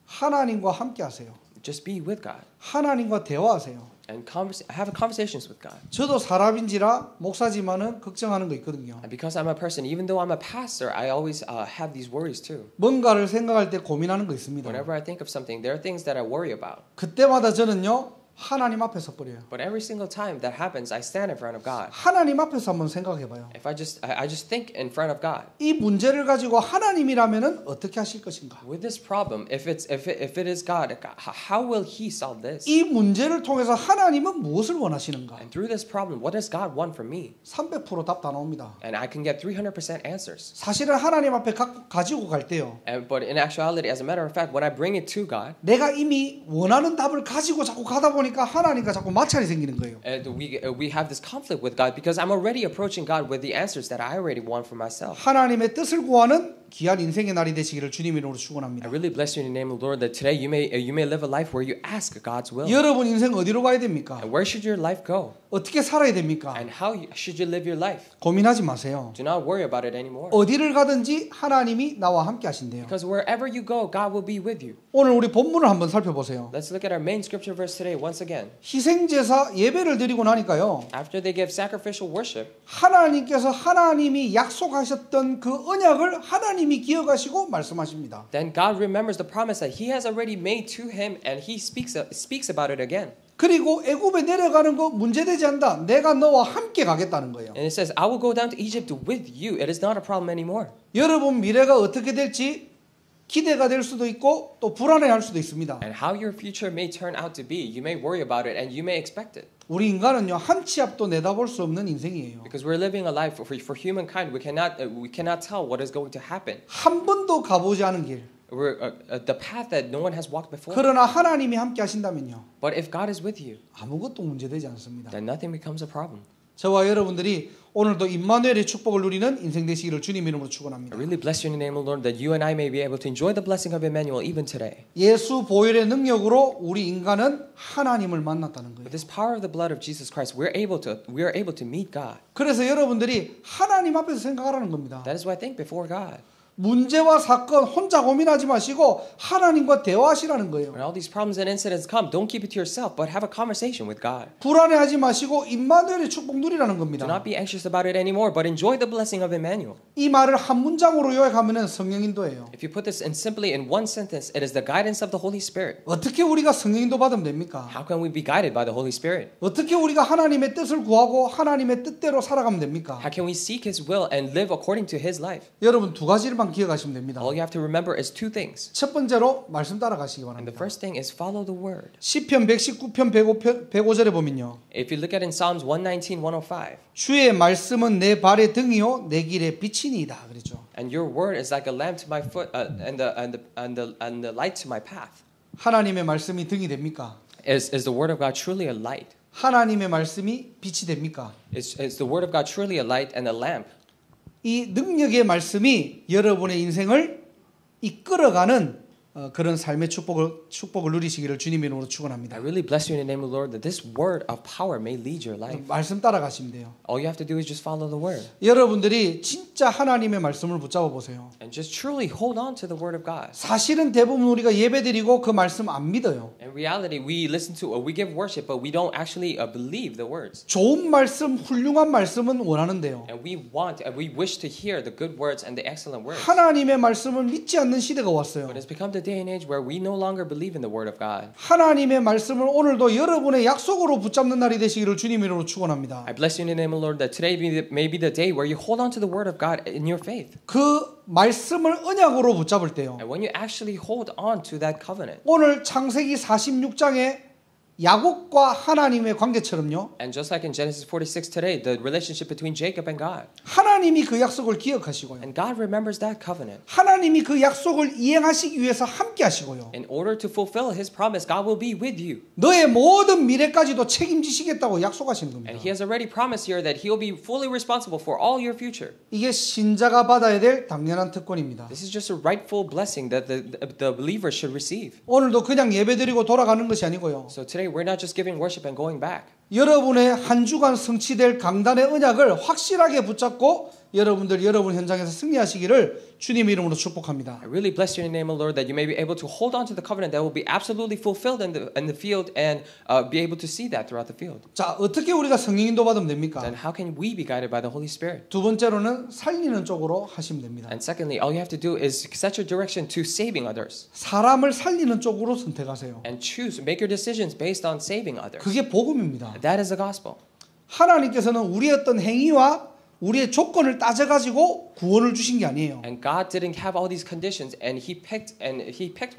Speaker 1: 하나님과 함께 하세요.
Speaker 2: Just be with God.
Speaker 1: 하나님과 대화하세요.
Speaker 2: And have conversations with God.
Speaker 1: 저도 사람인지라 목사지만은 걱정하는 거 있거든요.
Speaker 2: And because I'm a person, even though I'm a pastor, I always have these worries too.
Speaker 1: 뭔가를 생각할 때 고민하는 거 있습니다.
Speaker 2: Whenever I think of something, there are things that I worry about.
Speaker 1: 그때마다 저는요. 하나님 앞에 섰버려요.
Speaker 2: But every single time that happens, I stand in front of God.
Speaker 1: 하나님 앞에서 한번 생각해봐요.
Speaker 2: If I just think in front of God.
Speaker 1: 이 문제를 가지고 하나님이라면은 어떻게 하실 것인가?
Speaker 2: With this problem, if it is God, how will He solve this?
Speaker 1: 이 문제를 통해서 하나님은 무엇을 원하시는가?
Speaker 2: And through this problem, what does God want from me?
Speaker 1: 300% 답 다 나옵니다.
Speaker 2: And I can get 300% answers.
Speaker 1: 사실은 하나님 앞에 가지고 갈 때요.
Speaker 2: But in actuality, as a matter of fact, when I bring it to God,
Speaker 1: 내가 이미 원하는 답을 가지고 자꾸 가다 보니까 하나님과 자꾸 마찰이 생기는 거예요.
Speaker 2: And we have this conflict with God because I'm already approaching God with the answers that I already want for myself.
Speaker 1: 하나님의 뜻을 구하는 귀한 인생의 날이 되시기를 주님의 이름으로 축원합니다.
Speaker 2: I really bless you in the name of the Lord that today you may live a life where you ask God's will.
Speaker 1: 여러분 인생 어디로 가야 됩니까?
Speaker 2: And where should your life go?
Speaker 1: 어떻게 살아야 됩니까?
Speaker 2: And how should you live your life?
Speaker 1: 고민하지 마세요.
Speaker 2: Do not worry about it anymore.
Speaker 1: 어디를 가든지 하나님이 나와 함께 하신대요.
Speaker 2: Because wherever you go, God will be with you.
Speaker 1: 오늘 우리 본문을 한번 살펴보세요.
Speaker 2: Let's look at our main scripture verse today once again.
Speaker 1: 희생제사 예배를 드리고 나니까요.
Speaker 2: After they give sacrificial worship,
Speaker 1: 하나님께서 하나님이 약속하셨던 그 언약을 하나님이 기억하시고 말씀하십니다.
Speaker 2: then God remembers the promise that He has already made to him, and He speaks about it again.
Speaker 1: 그리고 애굽에 내려가는 거 문제되지 않다. 내가 너와 함께 가겠다는 거예요.
Speaker 2: And it says, I will go down to Egypt with you. It is not a problem anymore.
Speaker 1: 여러분 미래가 어떻게 될지 기대가 될 수도 있고 또 불안해할 수도 있습니다.
Speaker 2: And how your future may turn out to be, you may worry about it and you may expect it.
Speaker 1: 우리 인간은요 한 치 앞도 내다볼 수 없는 인생이에요.
Speaker 2: Because we're living a life for humankind, we cannot tell what is going to happen.
Speaker 1: 한 번도 가보지 않은 길.
Speaker 2: We're the path that no one has walked before.
Speaker 1: 그러나 하나님이 함께 하신다면요.
Speaker 2: But if God is with you,
Speaker 1: 아무것도 문제되지 않습니다.
Speaker 2: then nothing becomes a problem.
Speaker 1: 저와 여러분들이 오늘도 임마누엘의 축복을 누리는 인생 되시기를 주님 이름으로 축원합니다.
Speaker 2: I really bless you in the name of the Lord that you and I may be able to enjoy the blessing of Emmanuel even today.
Speaker 1: 예수 보혈의 능력으로 우리 인간은 하나님을 만났다는 거예요.
Speaker 2: With this power of the blood of Jesus Christ, we are able to meet God.
Speaker 1: 그래서 여러분들이 하나님 앞에서 생각하라는 겁니다.
Speaker 2: That is why I think before God.
Speaker 1: 문제와 사건 혼자 고민하지 마시고 하나님과 대화하시라는 거예요.
Speaker 2: When all these problems and incidents come, don't keep it to yourself, but have a conversation with God.
Speaker 1: 불안해하지 마시고 임마누엘의 축복 누리라는 겁니다.
Speaker 2: Do not be anxious about it anymore, but enjoy the blessing of Emmanuel.
Speaker 1: 이 말을 한 문장으로 요약하면 성령 인도예요.
Speaker 2: If you put this simply in one sentence, it is the guidance of the Holy Spirit.
Speaker 1: 어떻게 우리가 성령 인도 받으면 됩니까?
Speaker 2: How can we be guided by the Holy Spirit?
Speaker 1: 어떻게 우리가 하나님의 뜻을 구하고 하나님의 뜻대로 살아가면 됩니까?
Speaker 2: How can we seek His will and live according to His life?
Speaker 1: 여러분 두 가지만 기억하시면 됩니다.
Speaker 2: All you have to remember is two things.
Speaker 1: 첫 번째로 말씀 따라가시기
Speaker 2: And the
Speaker 1: 바랍니다.
Speaker 2: first thing is follow the word.
Speaker 1: 시편 119편 105절에 보면요.
Speaker 2: If you look at in Psalms 119, 105,
Speaker 1: 주의 말씀은 내 발의 등이요 내 길의 빛이니이다. 그랬죠.
Speaker 2: and your word is like a lamp to my foot and the light to my path.
Speaker 1: 하나님의 말씀이 등이 됩니까?
Speaker 2: Is the word of God truly a light?
Speaker 1: 하나님의 말씀이 빛이 됩니까?
Speaker 2: Is the word of God truly a light and a lamp?
Speaker 1: 이 능력의 말씀이 여러분의 인생을 이끌어가는 그런 삶의 축복을 누리시기를 주님 이름으로 축원합니다.
Speaker 2: I really bless you in the name of the Lord that this word of power may lead your life.
Speaker 1: 말씀 따라가시면 돼요.
Speaker 2: All you have to do is just follow the word.
Speaker 1: 여러분들이 진짜 하나님의 말씀을 붙잡아 보세요.
Speaker 2: And just truly hold on to the word of God.
Speaker 1: 사실은 대부분 우리가 예배드리고 그 말씀 안 믿어요.
Speaker 2: In reality, we listen to or we give worship, but we don't actually believe the words.
Speaker 1: 좋은 말씀, 훌륭한 말씀은 원하는데요.
Speaker 2: And we wish to hear the good words and the excellent words.
Speaker 1: 하나님의 말씀을 믿지 않는 시대가 왔어요.
Speaker 2: But it's become the day and age where we no longer believe in the word of God.
Speaker 1: 하나님의 말씀을 오늘도 여러분의 약속으로 붙잡는 날이 되시기를 주님 이름으로 축원합니다.
Speaker 2: I bless you in the name of the Lord that today may be the day where you hold on to the word of God in your faith.
Speaker 1: 그 말씀을 언약으로 붙잡을 때요.
Speaker 2: And when you actually hold on to that covenant.
Speaker 1: 오늘 창세기 46장에 야곱과 하나님의 관계처럼요.
Speaker 2: And just like in Genesis 46 today, the relationship between Jacob and God.
Speaker 1: 하나님이 그 약속을 기억하시고요.
Speaker 2: And God remembers that covenant.
Speaker 1: 하나님이 그 약속을 이행하시기 위해서 함께 하시고요.
Speaker 2: In order to fulfill His promise, God will be with you.
Speaker 1: 너의 모든 미래까지도 책임지시겠다고 약속하시는 겁니다.
Speaker 2: And He has already promised here that He will be fully responsible for all your future.
Speaker 1: 이게 신자가 받아야 될 당연한 특권입니다.
Speaker 2: This is just a rightful blessing that the believer should receive.
Speaker 1: 오늘도 그냥 예배드리고 돌아가는 것이 아니고요.
Speaker 2: So today we're not just giving worship and going back.
Speaker 1: 여러분의 한 주간 성취될 강단의 언약을 확실하게 붙잡고 여러분 현장에서 승리하시기를 주님 이름으로 축복합니다.
Speaker 2: I really bless you in the name of the Lord that you may be able to hold on to the covenant that will be absolutely fulfilled in the field and be able to see that throughout the field.
Speaker 1: 자, 어떻게 우리가 성령 인도 받으면 됩니까?
Speaker 2: Then how can we be guided by the Holy Spirit?
Speaker 1: 두 번째로는 살리는 쪽으로 하시면 됩니다.
Speaker 2: And secondly, all you have to do is set your direction to saving others.
Speaker 1: 사람을 살리는 쪽으로 선택하세요.
Speaker 2: And make your decisions based on saving others.
Speaker 1: 그게 복음입니다.
Speaker 2: That is the gospel.
Speaker 1: 하나님께서는 우리의 어떤 행위와 우리의 조건을 따져가지고 구원을 주신 게 아니에요.
Speaker 2: And God didn't have all these conditions, and He picked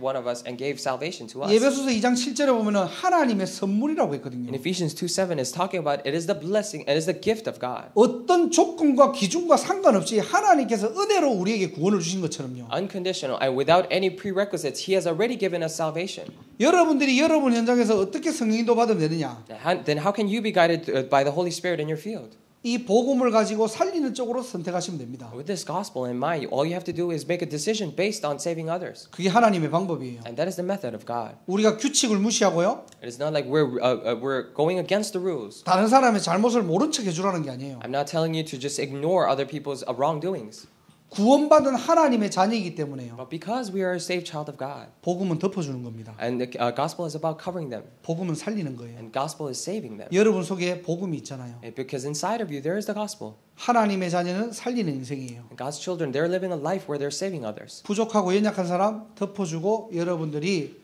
Speaker 2: one of us and gave salvation to us.
Speaker 1: 에베소서 2장 7절에 보면은 하나님의 선물이라고 했거든요.
Speaker 2: In Ephesians 2:7 is talking about it is the blessing, it is the gift of God.
Speaker 1: 어떤 조건과 기준과 상관없이 하나님께서 은혜로 우리에게 구원을 주신 것처럼요.
Speaker 2: Unconditional and without any prerequisites, He has already given us salvation.
Speaker 1: 여러분들이 여러분 현장에서 어떻게 성령인도 받으면 되느냐?
Speaker 2: Then how can you be guided by the Holy Spirit in your field?
Speaker 1: 이 복음을 가지고 살리는 쪽으로 선택하시면 됩니다.
Speaker 2: With this gospel in mind, all you have to do is make a decision based on saving others.
Speaker 1: 그게 하나님의 방법이에요.
Speaker 2: And that is the method of God.
Speaker 1: 우리가 규칙을 무시하고요.
Speaker 2: It is not like we're going against the rules.
Speaker 1: 다른 사람의 잘못을 모른 척 해주라는 게 아니에요.
Speaker 2: I'm not telling you to just ignore other people's wrongdoings.
Speaker 1: 구원받은 하나님의 자녀이기 때문에요.
Speaker 2: But because we are a saved child of God.
Speaker 1: 복음은 덮어주는 겁니다.
Speaker 2: And the gospel is about covering them.
Speaker 1: 복음은 살리는 거예요.
Speaker 2: And gospel is saving them.
Speaker 1: 여러분 속에 복음이 있잖아요.
Speaker 2: Because inside of you there is the gospel.
Speaker 1: 하나님의 자녀는 살리는 인생이에요.
Speaker 2: And God's children, they're living a life where they're saving others.
Speaker 1: 부족하고 연약한 사람 덮어주고 여러분들이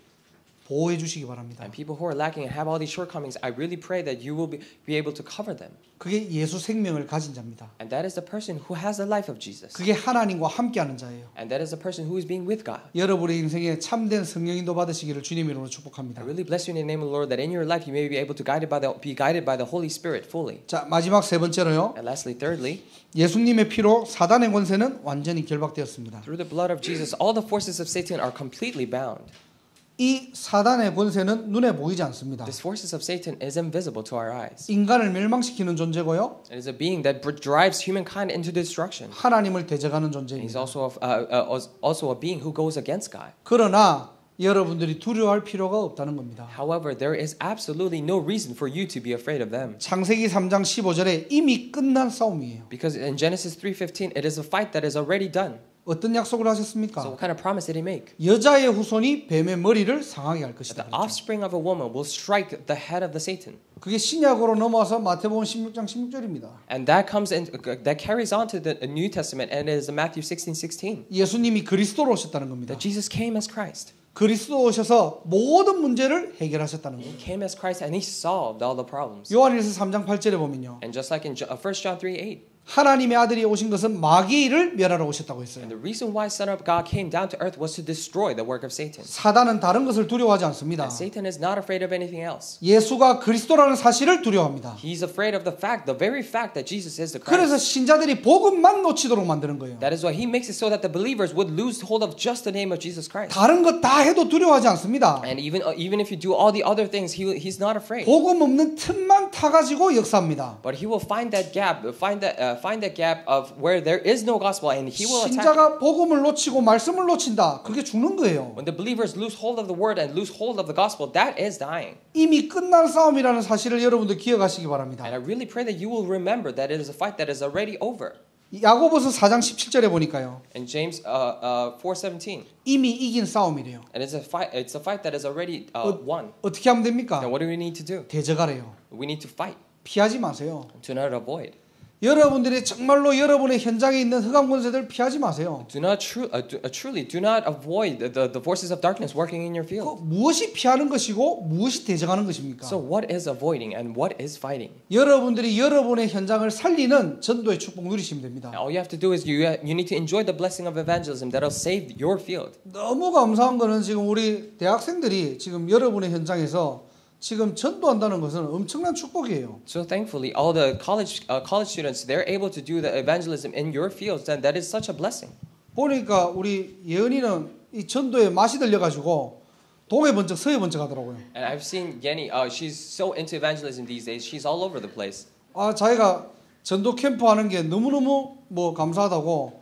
Speaker 1: 보호해 주시기 바랍니다.
Speaker 2: And people who are lacking and have all these shortcomings, I really pray that you will be able to cover them.
Speaker 1: 그게 예수 생명을 가진 자입니다.
Speaker 2: And that is the person who has the life of Jesus.
Speaker 1: 그게 하나님과 함께하는 자예요.
Speaker 2: And that is the person who is being with God.
Speaker 1: 여러분의 인생에 참된 성령 인도 받으시기를 주님 이름으로 축복합니다.
Speaker 2: I really bless you in the name of the Lord that in your life you may be able to be guided by the Holy Spirit fully.
Speaker 1: 자, 마지막 세 번째로요.
Speaker 2: And lastly, thirdly,
Speaker 1: 예수님의 피로 사단의 권세는 완전히 결박되었습니다.
Speaker 2: through the blood of Jesus, all the forces of Satan are completely bound.
Speaker 1: 이 사단의 권세는 눈에 보이지 않습니다.
Speaker 2: These forces of Satan is invisible to our eyes.
Speaker 1: 인간을 멸망시키는 존재고요.
Speaker 2: It is a being that drives humankind into destruction.
Speaker 1: 하나님을 대적하는
Speaker 2: And he's
Speaker 1: 존재입니다.
Speaker 2: also a being who goes against God.
Speaker 1: 그러나 여러분들이 두려워할 필요가 없다는 겁니다.
Speaker 2: However, there is absolutely no reason for you to be afraid of them.
Speaker 1: 창세기 3장 15절에 이미 끝난 싸움이에요.
Speaker 2: Because in Genesis 3:15, it is a fight that is already done.
Speaker 1: 어떤 약속을
Speaker 2: So
Speaker 1: 하셨습니까?
Speaker 2: what kind of promise did he make?
Speaker 1: 여자의 후손이 뱀의 머리를 상하게 할
Speaker 2: That
Speaker 1: 것이다.
Speaker 2: the offspring of a woman will strike the head of the Satan.
Speaker 1: 그게 신약으로 넘어와서 마태복음 16장 16절입니다.
Speaker 2: And that carries on to the New Testament, and it is Matthew 16:16.
Speaker 1: 예수님이 그리스도로 오셨다는 겁니다.
Speaker 2: That Jesus came as Christ.
Speaker 1: 그리스도 오셔서 모든 문제를 해결하셨다는
Speaker 2: He
Speaker 1: 거예요.
Speaker 2: came as Christ and he solved all the problems.
Speaker 1: 요한일서 3장 8절에 보면요.
Speaker 2: And just like in 1 John 3:8.
Speaker 1: 하나님의 아들이 오신 것은 마귀를 멸하러 오셨다고 했어요.
Speaker 2: And the reason why Son of God came down to earth was to destroy the work of Satan.
Speaker 1: 사단은 다른 것을 두려워하지 않습니다.
Speaker 2: And Satan is not afraid of anything else.
Speaker 1: 예수가 그리스도라는 사실을 두려워합니다.
Speaker 2: He's afraid of the very fact that Jesus is the
Speaker 1: 그래서
Speaker 2: Christ.
Speaker 1: 신자들이 복음만 놓치도록 만드는 거예요.
Speaker 2: That is why he makes it so that the believers would lose hold of just the name of Jesus Christ.
Speaker 1: 다른 것 다 해도 두려워하지 않습니다.
Speaker 2: And even if you do all the other things, he's not afraid.
Speaker 1: 복음 없는 틈만 타가지고 역사합니다.
Speaker 2: But he will find that gap, find find that gap of where there is no gospel, and he will attack.
Speaker 1: 신자가 복음을 놓치고 말씀을 놓친다. 그게 죽는 거예요.
Speaker 2: When the believers lose hold of the word and lose hold of the gospel, that is dying.
Speaker 1: 이미 끝난 싸움이라는 사실을 여러분들 기억하시기 바랍니다.
Speaker 2: And I really pray that you will remember that it is a fight that is already over.
Speaker 1: 야고보서 4장 17절에 보니까요.
Speaker 2: In James 4:17.
Speaker 1: 이미 이긴 싸움이래요.
Speaker 2: And it's a fight that is already won.
Speaker 1: 어떻게 하면 됩니까?
Speaker 2: Now what do we need to do?
Speaker 1: 대적하래요.
Speaker 2: We need to fight.
Speaker 1: 피하지 마세요.
Speaker 2: Do not avoid.
Speaker 1: 여러분들이 정말로 여러분의 현장에 있는 흑암 권세들 피하지 마세요.
Speaker 2: Do not truly do not avoid the forces of darkness working in your field.
Speaker 1: 무엇이 피하는 것이고 무엇이 대적하는 것입니까?
Speaker 2: So what is avoiding and what is fighting?
Speaker 1: 여러분들이 여러분의 현장을 살리는 전도의 축복 누리시면 됩니다.
Speaker 2: All you have to do is you need to enjoy the blessing of evangelism that'll save your field.
Speaker 1: 너무 감사한 거는 지금 우리 대학생들이 지금 여러분의 현장에서 지금 전도한다는 것은 엄청난 축복이에요.
Speaker 2: So thankfully, all the college students, they're able to do the evangelism in your fields, and that is such a blessing.
Speaker 1: 보니까 우리 예은이는 이 전도에 맛이 들려가지고 동해 번쩍 서해 번쩍 하더라고요.
Speaker 2: And I've seen Yenny, she's so into evangelism these days. She's all over the place.
Speaker 1: 자기가 전도 캠프 하는 게 너무너무 감사하다고.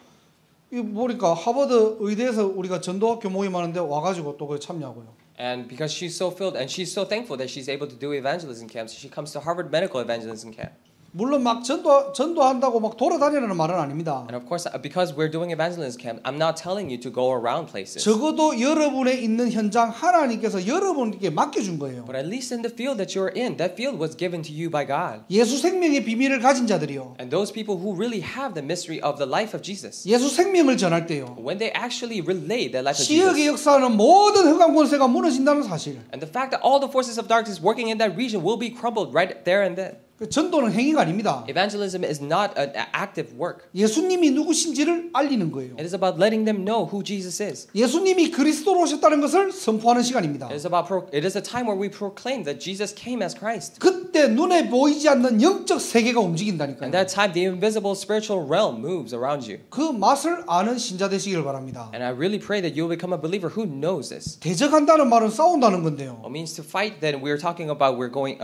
Speaker 1: 이 보니까 하버드 의대에서 우리가 전도학교 모임하는데 와가지고 또 그 참여하고요.
Speaker 2: And because she's so filled and she's so thankful that she's able to do evangelism camps, she comes to Harvard Medical Evangelism Camp.
Speaker 1: 물론 막 전도한다고 막 돌아다니라는 말은 아닙니다.
Speaker 2: And of course, because we're doing evangelism camp, I'm not telling you to go around places.
Speaker 1: 적어도 여러분의 있는 현장 하나님께서 여러분께 맡겨준 거예요.
Speaker 2: But at least in the field that you're in, that field was given to you by God.
Speaker 1: 예수 생명의 비밀을 가진 자들이요.
Speaker 2: And those people who really have the mystery of the life of Jesus.
Speaker 1: 예수 생명을 전할 때요.
Speaker 2: When they actually relay the life of
Speaker 1: 지역의
Speaker 2: Jesus.
Speaker 1: 역사는 모든 흑암 권세가 무너진다는 사실.
Speaker 2: And the fact that all the forces of darkness working in that region will be crumbled right there and then.
Speaker 1: 전도는 행위가 아닙니다.
Speaker 2: Evangelism is not an active work.
Speaker 1: 예수님이 누구신지를 알리는 거예요.
Speaker 2: It is about letting them know who Jesus is.
Speaker 1: 예수님이 그리스도로 오셨다는 것을 선포하는 시간입니다.
Speaker 2: It is a time where we proclaim that Jesus came as Christ.
Speaker 1: 그때 눈에 보이지 않는 영적 세계가 움직인다니까요.
Speaker 2: And that time the invisible spiritual realm moves around you.
Speaker 1: 그 맛을 아는 신자 되시길 바랍니다.
Speaker 2: And I really pray that you will become a believer who knows this.
Speaker 1: 대적한다는 말은 싸운다는 건데요.
Speaker 2: What means to fight? Then we're talking about we're going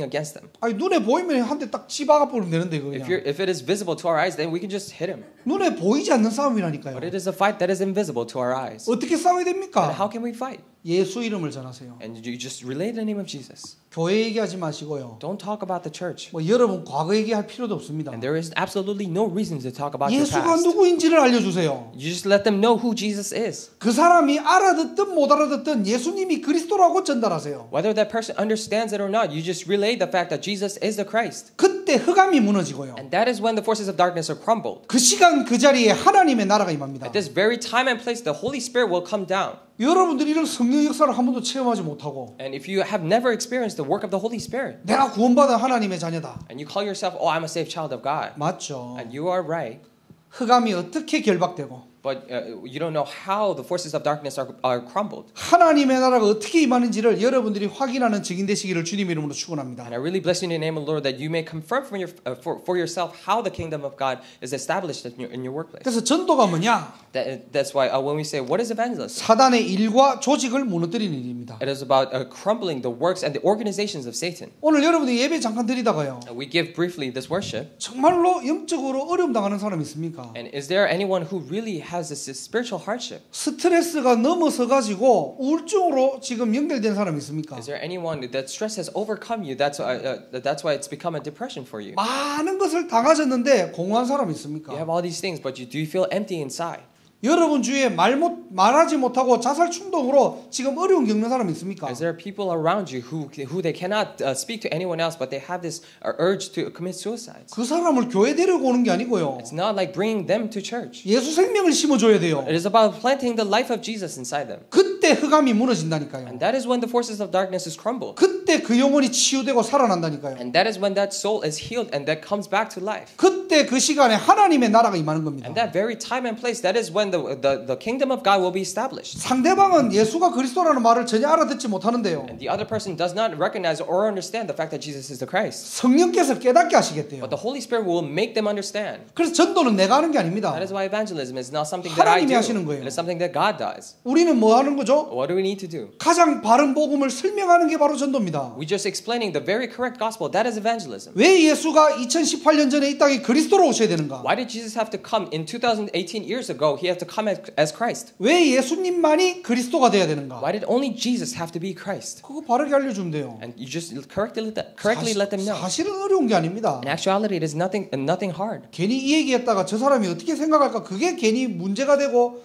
Speaker 2: against them.
Speaker 1: 아니 눈에 보이면 한 대 딱 집어가 버리면 되는데 그냥.
Speaker 2: If it is visible to our eyes, then we can just hit him.
Speaker 1: 눈에 보이지 않는 싸움이라니까요.
Speaker 2: But it is a fight that is invisible to our eyes.
Speaker 1: 어떻게 싸워야 됩니까?
Speaker 2: And how can we fight?
Speaker 1: 예수 이름을 전하세요.
Speaker 2: And you just relay the name of Jesus.
Speaker 1: 교회 얘기하지 마시고요.
Speaker 2: Don't talk about the church.
Speaker 1: 여러분 과거 얘기할 필요도 없습니다.
Speaker 2: And there is absolutely no reason to talk about your
Speaker 1: 예수가
Speaker 2: past.
Speaker 1: 누구인지를 알려주세요.
Speaker 2: You just let them know who Jesus is.
Speaker 1: 그 사람이 알아듣든 못 알아듣든 예수님이 그리스도라고 전달하세요.
Speaker 2: Whether that person understands it or not, you just relay the fact that Jesus is the Christ.
Speaker 1: 그때 흑암이 무너지고요.
Speaker 2: And that is when the forces of darkness are crumbled.
Speaker 1: 그 시간 그 자리에 하나님의 나라가 임합니다.
Speaker 2: At this very time and place, the Holy Spirit will come down.
Speaker 1: 여러분들이 이런 성령 역사를 한 번도 체험하지 못하고
Speaker 2: And if you have never experienced the work of the Holy Spirit,
Speaker 1: 내가 구원받은 하나님의 자녀다.
Speaker 2: and you call yourself, oh, I'm a saved child of God.
Speaker 1: 맞죠.
Speaker 2: And you are right.
Speaker 1: 흑암이 어떻게 결박되고
Speaker 2: But you don't know how the forces of darkness are crumbled.
Speaker 1: 하나님의 나라가 어떻게 임하는지를 여러분들이 확인하는 증인 되시기를 주님 이름으로 축원합니다.
Speaker 2: And I really bless you in the name of the Lord that you may confirm for yourself how the kingdom of God is established in your workplace.
Speaker 1: 그래서 전도가 뭐냐?
Speaker 2: That's why when we say what is evangelism,
Speaker 1: 사단의 일과 조직을 무너뜨리는 일입니다.
Speaker 2: it is about crumbling the works and the organizations of Satan.
Speaker 1: 오늘 여러분들이 예배 잠깐 드리다가요.
Speaker 2: We give briefly this worship.
Speaker 1: 정말로 영적으로 어려움 당하는 사람이 있습니까?
Speaker 2: And is there anyone who really has this spiritual hardship?
Speaker 1: 스트레스가 넘어서 가지고 우울증으로 지금 연결된 사람이 있습니까?
Speaker 2: Is there anyone that stress has overcome you? That's why it's become a depression for you.
Speaker 1: 많은 것을 당하셨는데 공허한 사람이 있습니까?
Speaker 2: You have all these things, but do you feel empty inside?
Speaker 1: 여러분 주위에 말하지 못하고 자살 충동으로 지금 어려움 겪는 사람이 있습니까?
Speaker 2: Is there people around you who they cannot speak to anyone else, but they have this urge to commit suicide?
Speaker 1: 그 사람을 교회 데리고 오는 게 아니고요.
Speaker 2: It's not like bringing them to church.
Speaker 1: 예수 생명을 심어줘야 돼요.
Speaker 2: It is about planting the life of Jesus inside them.
Speaker 1: 그때 흑암이 무너진다니까요.
Speaker 2: And that is when the forces of darkness is crumbled.
Speaker 1: 그때 그 영혼이 치유되고 살아난다니까요.
Speaker 2: And that is when that soul is healed and that comes back to life.
Speaker 1: 그때 그 시간에 하나님의 나라가 임하는 겁니다.
Speaker 2: And that very time and place, that is when the kingdom of God will be established.
Speaker 1: 상대방은 예수가 그리스도라는 말을 전혀 알아듣지 못하는데요.
Speaker 2: And the other person does not recognize or understand the fact that Jesus is the Christ.
Speaker 1: 성령께서 깨닫게 하시겠대요.
Speaker 2: But the Holy Spirit will make them understand.
Speaker 1: 그래서 전도는 내가 하는 게 아닙니다.
Speaker 2: That is why evangelism is not something that I
Speaker 1: 하나님이
Speaker 2: do.
Speaker 1: 하시는 거예요.
Speaker 2: It is something that God does.
Speaker 1: 우리는 뭐 하는 거죠? 하죠?
Speaker 2: What do we need to do?
Speaker 1: 가장 바른 복음을 설명하는 게 바로 전도입니다.
Speaker 2: We're just explaining the very correct gospel. That is evangelism.
Speaker 1: 왜 예수가 2018년 전에 이 땅에 그리스도로 오셔야 되는가?
Speaker 2: Why did Jesus have to come in 2018 years ago? He had to come as Christ.
Speaker 1: 왜 예수님만이 그리스도가 돼야 되는가?
Speaker 2: Why did only Jesus have to be Christ?
Speaker 1: 그거 바르게 알려주면 돼요.
Speaker 2: And you just correctly let them know.
Speaker 1: 사실은 어려운 게 아닙니다.
Speaker 2: In actuality, it is nothing hard.
Speaker 1: 괜히 이 얘기했다가 저 사람이 어떻게 생각할까? 그게 괜히 문제가 되고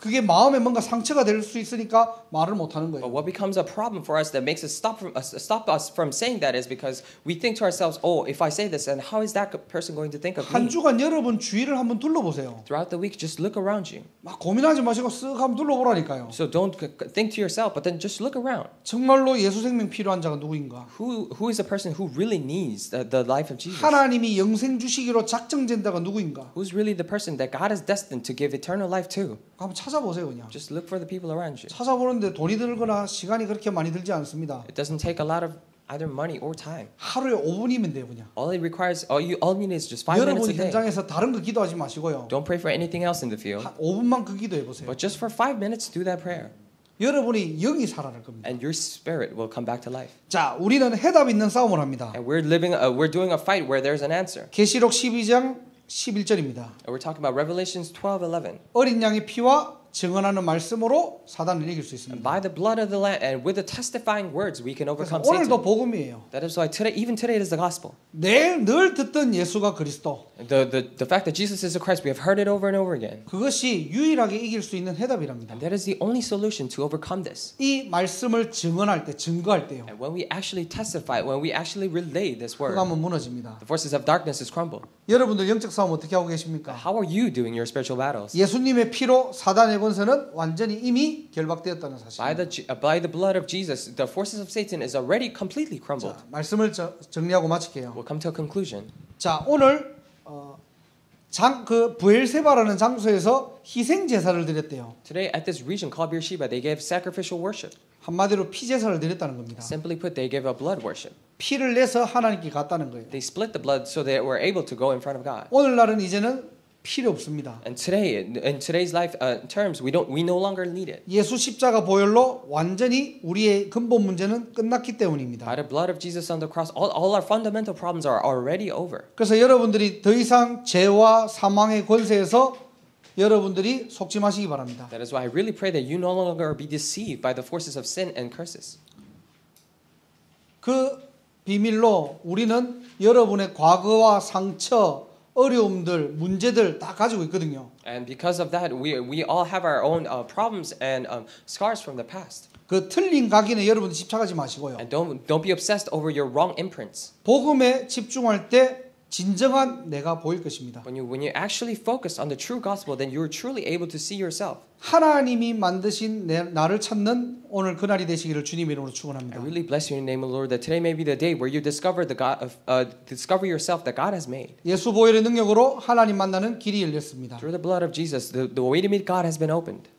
Speaker 1: 그게 마음에 뭔가 상처가 될 수 있으니까 말을 못 하는 거예요.
Speaker 2: But what becomes a problem for us that makes us stop us from saying that is because we think to ourselves, oh, if I say this, then how is that person going to think of me?
Speaker 1: 한 주간 여러분 주위를 한번 둘러보세요.
Speaker 2: Throughout the week, just look around you.
Speaker 1: 막 고민하지 마시고 쓱 한번 둘러보라니까요.
Speaker 2: So don't think to yourself, but then just look around.
Speaker 1: 정말로 예수 생명 필요한 자가 누구인가?
Speaker 2: Who is a person who really needs the life of Jesus?
Speaker 1: 하나님이 영생 주시기로 작정된 자가 누구인가?
Speaker 2: Who's really the person that God is destined to give eternal life to?
Speaker 1: 한번 찾아보세요 그냥.
Speaker 2: Just look for the people around you.
Speaker 1: 찾아보는데 돈이 들거나 시간이 그렇게 많이 들지 않습니다.
Speaker 2: It doesn't take a lot of either money or time.
Speaker 1: 하루에 5분이면 돼요 그냥.
Speaker 2: All it requires, all you need is just 5 minutes
Speaker 1: 여러분
Speaker 2: a day.
Speaker 1: 현장에서 다른 거 기도하지 마시고요.
Speaker 2: Don't pray for anything else in the field.
Speaker 1: 5분만 그 기도해 보세요.
Speaker 2: But just for 5 minutes, do that prayer.
Speaker 1: 여러분이 영이 살아날 겁니다.
Speaker 2: And your spirit will come back to life.
Speaker 1: 자, 우리는 해답 있는 싸움을 합니다.
Speaker 2: And we're doing a fight where there's an answer.
Speaker 1: 계시록 12장 11절입니다.
Speaker 2: And we're talking about Revelations 12:11.
Speaker 1: 어린 양의 피와 증언하는 말씀으로 사단을 이길 수 있습니다.
Speaker 2: By the blood of the Lamb and with the testifying words, we can overcome
Speaker 1: 오늘도
Speaker 2: Satan.
Speaker 1: 복음이에요.
Speaker 2: That is why even today it is the gospel.
Speaker 1: 늘 듣던 예수가 그리스도.
Speaker 2: The fact that Jesus is the Christ, we have heard it over and over again.
Speaker 1: 그것이 유일하게 이길 수 있는 해답이랍니다.
Speaker 2: And that is the only solution to overcome this.
Speaker 1: 이 말씀을 증언할 때, 증거할 때요.
Speaker 2: And when we actually testify, when we actually relay this word,
Speaker 1: 그가 한번 무너집니다.
Speaker 2: the forces of darkness is crumbled.
Speaker 1: 여러분들 영적 싸움 어떻게 하고 계십니까?
Speaker 2: How are you doing your spiritual battles?
Speaker 1: 예수님의 피로 사단의 권세는 완전히 이미 결박되었다는 사실.
Speaker 2: By the blood of Jesus, the forces of Satan is already completely crumbled.
Speaker 1: 자, 말씀을 정리하고 마칠게요.
Speaker 2: We'll come to a conclusion.
Speaker 1: 자, 오늘 그 부엘세바라는 장소에서 희생 제사를 드렸대요.
Speaker 2: Today at this region called Beersheba, they gave sacrificial worship.
Speaker 1: 한마디로 피 제사를 드렸다는 겁니다.
Speaker 2: Simply put, they gave a blood worship.
Speaker 1: 피를 내서 하나님께 갔다는 거예요.
Speaker 2: They split the blood so they were able to go in front of God.
Speaker 1: 오늘날은 이제는 필요 없습니다.
Speaker 2: And today, in today's life terms, we no longer need it.
Speaker 1: 예수 십자가 보혈로 완전히 우리의 근본 문제는 끝났기 때문입니다.
Speaker 2: By the blood of Jesus on the cross, all our fundamental problems are already over.
Speaker 1: 그래서 여러분들이 더 이상 죄와 사망의 권세에서 여러분들이 속지 마시기 바랍니다.
Speaker 2: That is why I really pray that you no longer be deceived by the forces of sin and curses.
Speaker 1: 그 비밀로 우리는 여러분의 과거와 상처, 어려움들, 문제들 다 가지고 있거든요.
Speaker 2: And because of that, we all have our own problems and scars from the past.
Speaker 1: 그 틀린 각인에 여러분들 집착하지 마시고요.
Speaker 2: And don't be obsessed over your wrong imprints.
Speaker 1: 복음에 집중할 때 진정한 내가 보일 것입니다.
Speaker 2: When you actually focus on the true gospel, then you are truly able to see yourself.
Speaker 1: 하나님이 만드신 나를 찾는 오늘 그날이 되시기를 주님의 이름으로 축원합니다.
Speaker 2: I really bless you in the name of the Lord that today may be the day where you discover discover yourself that God has made.
Speaker 1: 예수 보혈의 능력으로 하나님 만나는 길이 열렸습니다.
Speaker 2: Through the blood of Jesus, the way to meet God has been opened.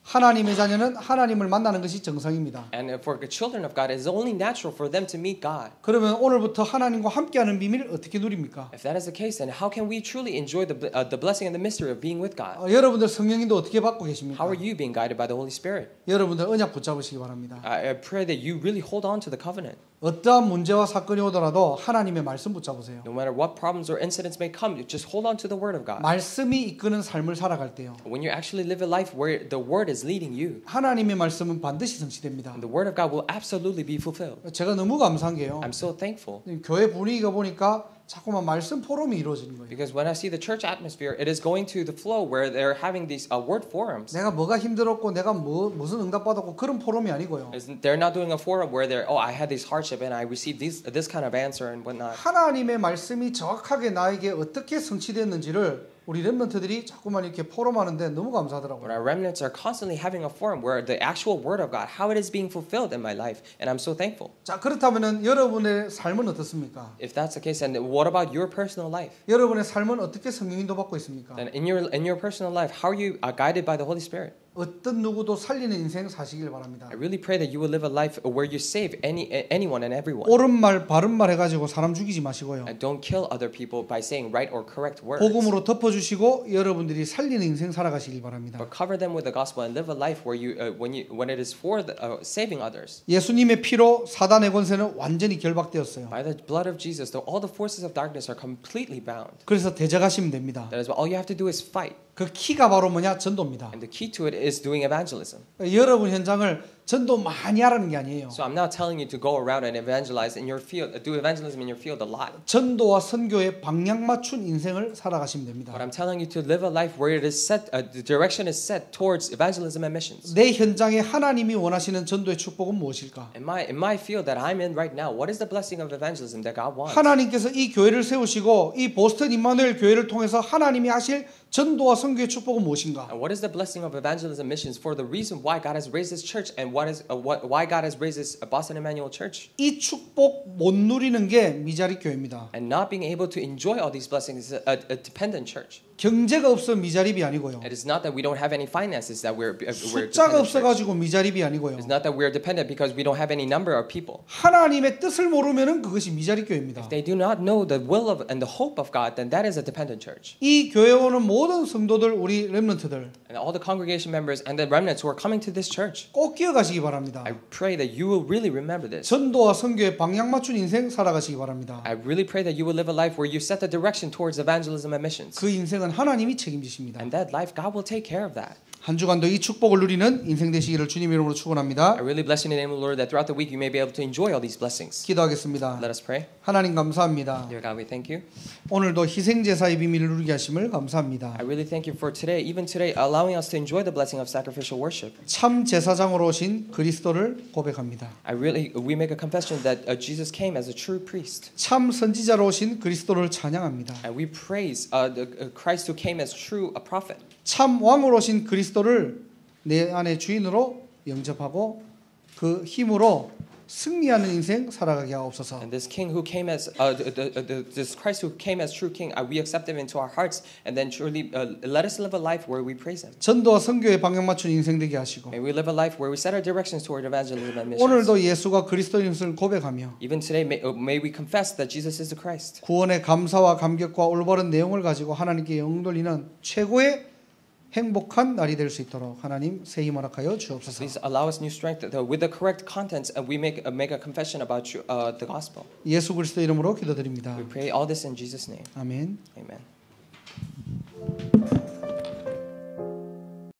Speaker 1: 하나님의 자녀는 하나님을 만나는 것이 정상입니다.
Speaker 2: And for the children of God, it is only natural for them to meet God.
Speaker 1: 그러면 오늘부터 하나님과 함께하는 비밀을 어떻게 누립니까?
Speaker 2: If that is the case, then how can we truly enjoy the blessing and the mystery of being with God?
Speaker 1: 여러분들 성령님도 어떻게 받고 계십니까?
Speaker 2: How are you being guided by the Holy Spirit?
Speaker 1: 여러분들 언약 붙잡으시기 바랍니다.
Speaker 2: I pray that you really hold on to the covenant.
Speaker 1: 어떠한 문제와 사건이 오더라도 하나님의 말씀 붙잡으세요.
Speaker 2: No matter what problems or incidents may come, just hold on to the Word of God.
Speaker 1: 말씀이 이끄는 삶을 살아갈 때요.
Speaker 2: When you actually live a life where the Word is leading you,
Speaker 1: 하나님의 말씀은 반드시 성취됩니다.
Speaker 2: the Word of God will absolutely be fulfilled.
Speaker 1: 제가 너무 감사한 게요.
Speaker 2: I'm so thankful.
Speaker 1: 교회 분위기가 보니까 자꾸만 말씀 포럼이 이루어지는 거예요.
Speaker 2: Because when I see the church atmosphere, it is going to the flow where they're having these word forums.
Speaker 1: 내가 뭐가 힘들었고 내가 무슨 응답 받았고 그런 포럼이 아니고요.
Speaker 2: They're not doing a forum where they're I had this hardship and I received this kind of answer and whatnot.
Speaker 1: 하나님의 말씀이 정확하게 나에게 어떻게 성취됐는지를 우리 렘넌트들이 자꾸만 이렇게 포럼하는데 너무 감사하더라고요.
Speaker 2: But our remnants are constantly having a forum where the actual word of God, how it is being fulfilled in my life, and I'm so thankful.
Speaker 1: 자, 그렇다면은 여러분의 삶은 어떻습니까?
Speaker 2: If that's the case, then what about your personal life?
Speaker 1: 여러분의 삶은 어떻게 성령 인도 받고 있습니까?
Speaker 2: Then in your personal life, how are you guided by the Holy Spirit?
Speaker 1: 어떤 누구도 살리는 인생 사시길 바랍니다.
Speaker 2: I really pray that you will live a life where you save anyone and everyone.
Speaker 1: 옳은 말, 바른 말 해가지고 사람 죽이지 마시고요.
Speaker 2: And don't kill other people by saying right or correct words.
Speaker 1: 복음으로 덮어주시고 여러분들이 살리는 인생 살아가시길 바랍니다.
Speaker 2: But cover them with the gospel and live a life where when it is for saving others.
Speaker 1: 예수님의 피로 사단의 권세는 완전히 결박되었어요.
Speaker 2: By the blood of Jesus, all the forces of darkness are completely bound.
Speaker 1: 그래서 대적하시면 됩니다.
Speaker 2: That is why all you have to do is fight.
Speaker 1: 그 키가 바로 뭐냐? 전도입니다.
Speaker 2: And the key to it is doing evangelism.
Speaker 1: 여러분 현장을 전도 많이 하라는 게 아니에요.
Speaker 2: So I'm not telling you to go around and evangelize in your field, do evangelism in your field a lot.
Speaker 1: 전도와 선교에 방향 맞춘 인생을 살아가시면 됩니다.
Speaker 2: But I'm telling you to live a life where it is set, the direction is set towards evangelism and missions.
Speaker 1: 내 현장에 하나님이 원하시는 전도의 축복은 무엇일까?
Speaker 2: In my field that I'm in right now, what is the blessing of evangelism that God wants?
Speaker 1: 하나님께서 이 교회를 세우시고 이 보스턴 임마누엘 교회를 통해서 하나님이 하실 전도와 선교의 축복은 무엇인가?
Speaker 2: And what is the blessing of evangelism missions for the reason why God has raised this church and why God has raised this Boston Emmanuel Church?
Speaker 1: 이 축복 못 누리는 게 미자리 교회입니다.
Speaker 2: And not being able to enjoy all these blessings is a dependent church.
Speaker 1: 경제가 없어 미자립이 아니고요.
Speaker 2: It is not that we don't have any finances that we're
Speaker 1: 숫자가
Speaker 2: dependent
Speaker 1: 없어 가지고 미자립이 아니고요.
Speaker 2: It's not that we're dependent because we don't have any number of people.
Speaker 1: 하나님의 뜻을 모르면은 그것이 미자립 교회입니다.
Speaker 2: If they do not know the will of and the hope of God, then that is a dependent church.
Speaker 1: 이 교회 오는 모든 성도들 우리 렘넌트들
Speaker 2: And all the congregation members and the remnants who are coming to this church,
Speaker 1: 꼭 기억하시기 바랍니다.
Speaker 2: I pray that you will really remember this.
Speaker 1: 전도와 선교에 방향 맞춘 인생 살아가시기 바랍니다.
Speaker 2: I really pray that you will live a life where you set the direction towards evangelism and missions.
Speaker 1: 그 인생은 하나님이 책임지십니다.
Speaker 2: And that life, God will take care of that.
Speaker 1: 한 주간도 이 축복을 누리는 인생 되시기를 주님 이름으로 축원합니다.
Speaker 2: I really bless you in the name of the Lord that throughout the week you may be able to enjoy all these blessings.
Speaker 1: 기도하겠습니다.
Speaker 2: Let us pray.
Speaker 1: 하나님 감사합니다.
Speaker 2: Dear God, we thank you.
Speaker 1: 오늘도 희생제사의 비밀을 누리게 하심을 감사합니다.
Speaker 2: I really thank you for today, even today, allowing us to enjoy the blessing of sacrificial worship.
Speaker 1: 참 제사장으로 오신 그리스도를 고백합니다.
Speaker 2: We make a confession that Jesus came as a true priest.
Speaker 1: 참 선지자로 오신 그리스도를 찬양합니다.
Speaker 2: And we praise the Christ who came as true a prophet.
Speaker 1: 참 왕으로 오신 그리스도를 내 안의 주인으로 영접하고 그 힘으로 승리하는 인생 살아가게 하옵소서.
Speaker 2: And this King who came as this Christ who came as true King, we accept him into our hearts, and then truly let us live a life where we praise him.
Speaker 1: 전도와 선교에 방향 맞춘 인생 되게 하시고.
Speaker 2: May we live a life where we set our directions toward evangelism and missions.
Speaker 1: 오늘도 예수가 그리스도인 것을 고백하며.
Speaker 2: Even today, may we confess that Jesus is the Christ.
Speaker 1: 구원의 감사와 감격과 올바른 내용을 가지고 하나님께 영 돌리는 최고의 행복한 날이 될 수 있도록 하나님 새 힘 허락하여 주옵소서.
Speaker 2: Please allow us new strength with the correct contents, and we make a confession about the gospel.
Speaker 1: 예수 그리스도 이름으로 기도드립니다.
Speaker 2: We pray all this in Jesus' name.
Speaker 1: 아멘.
Speaker 2: Amen.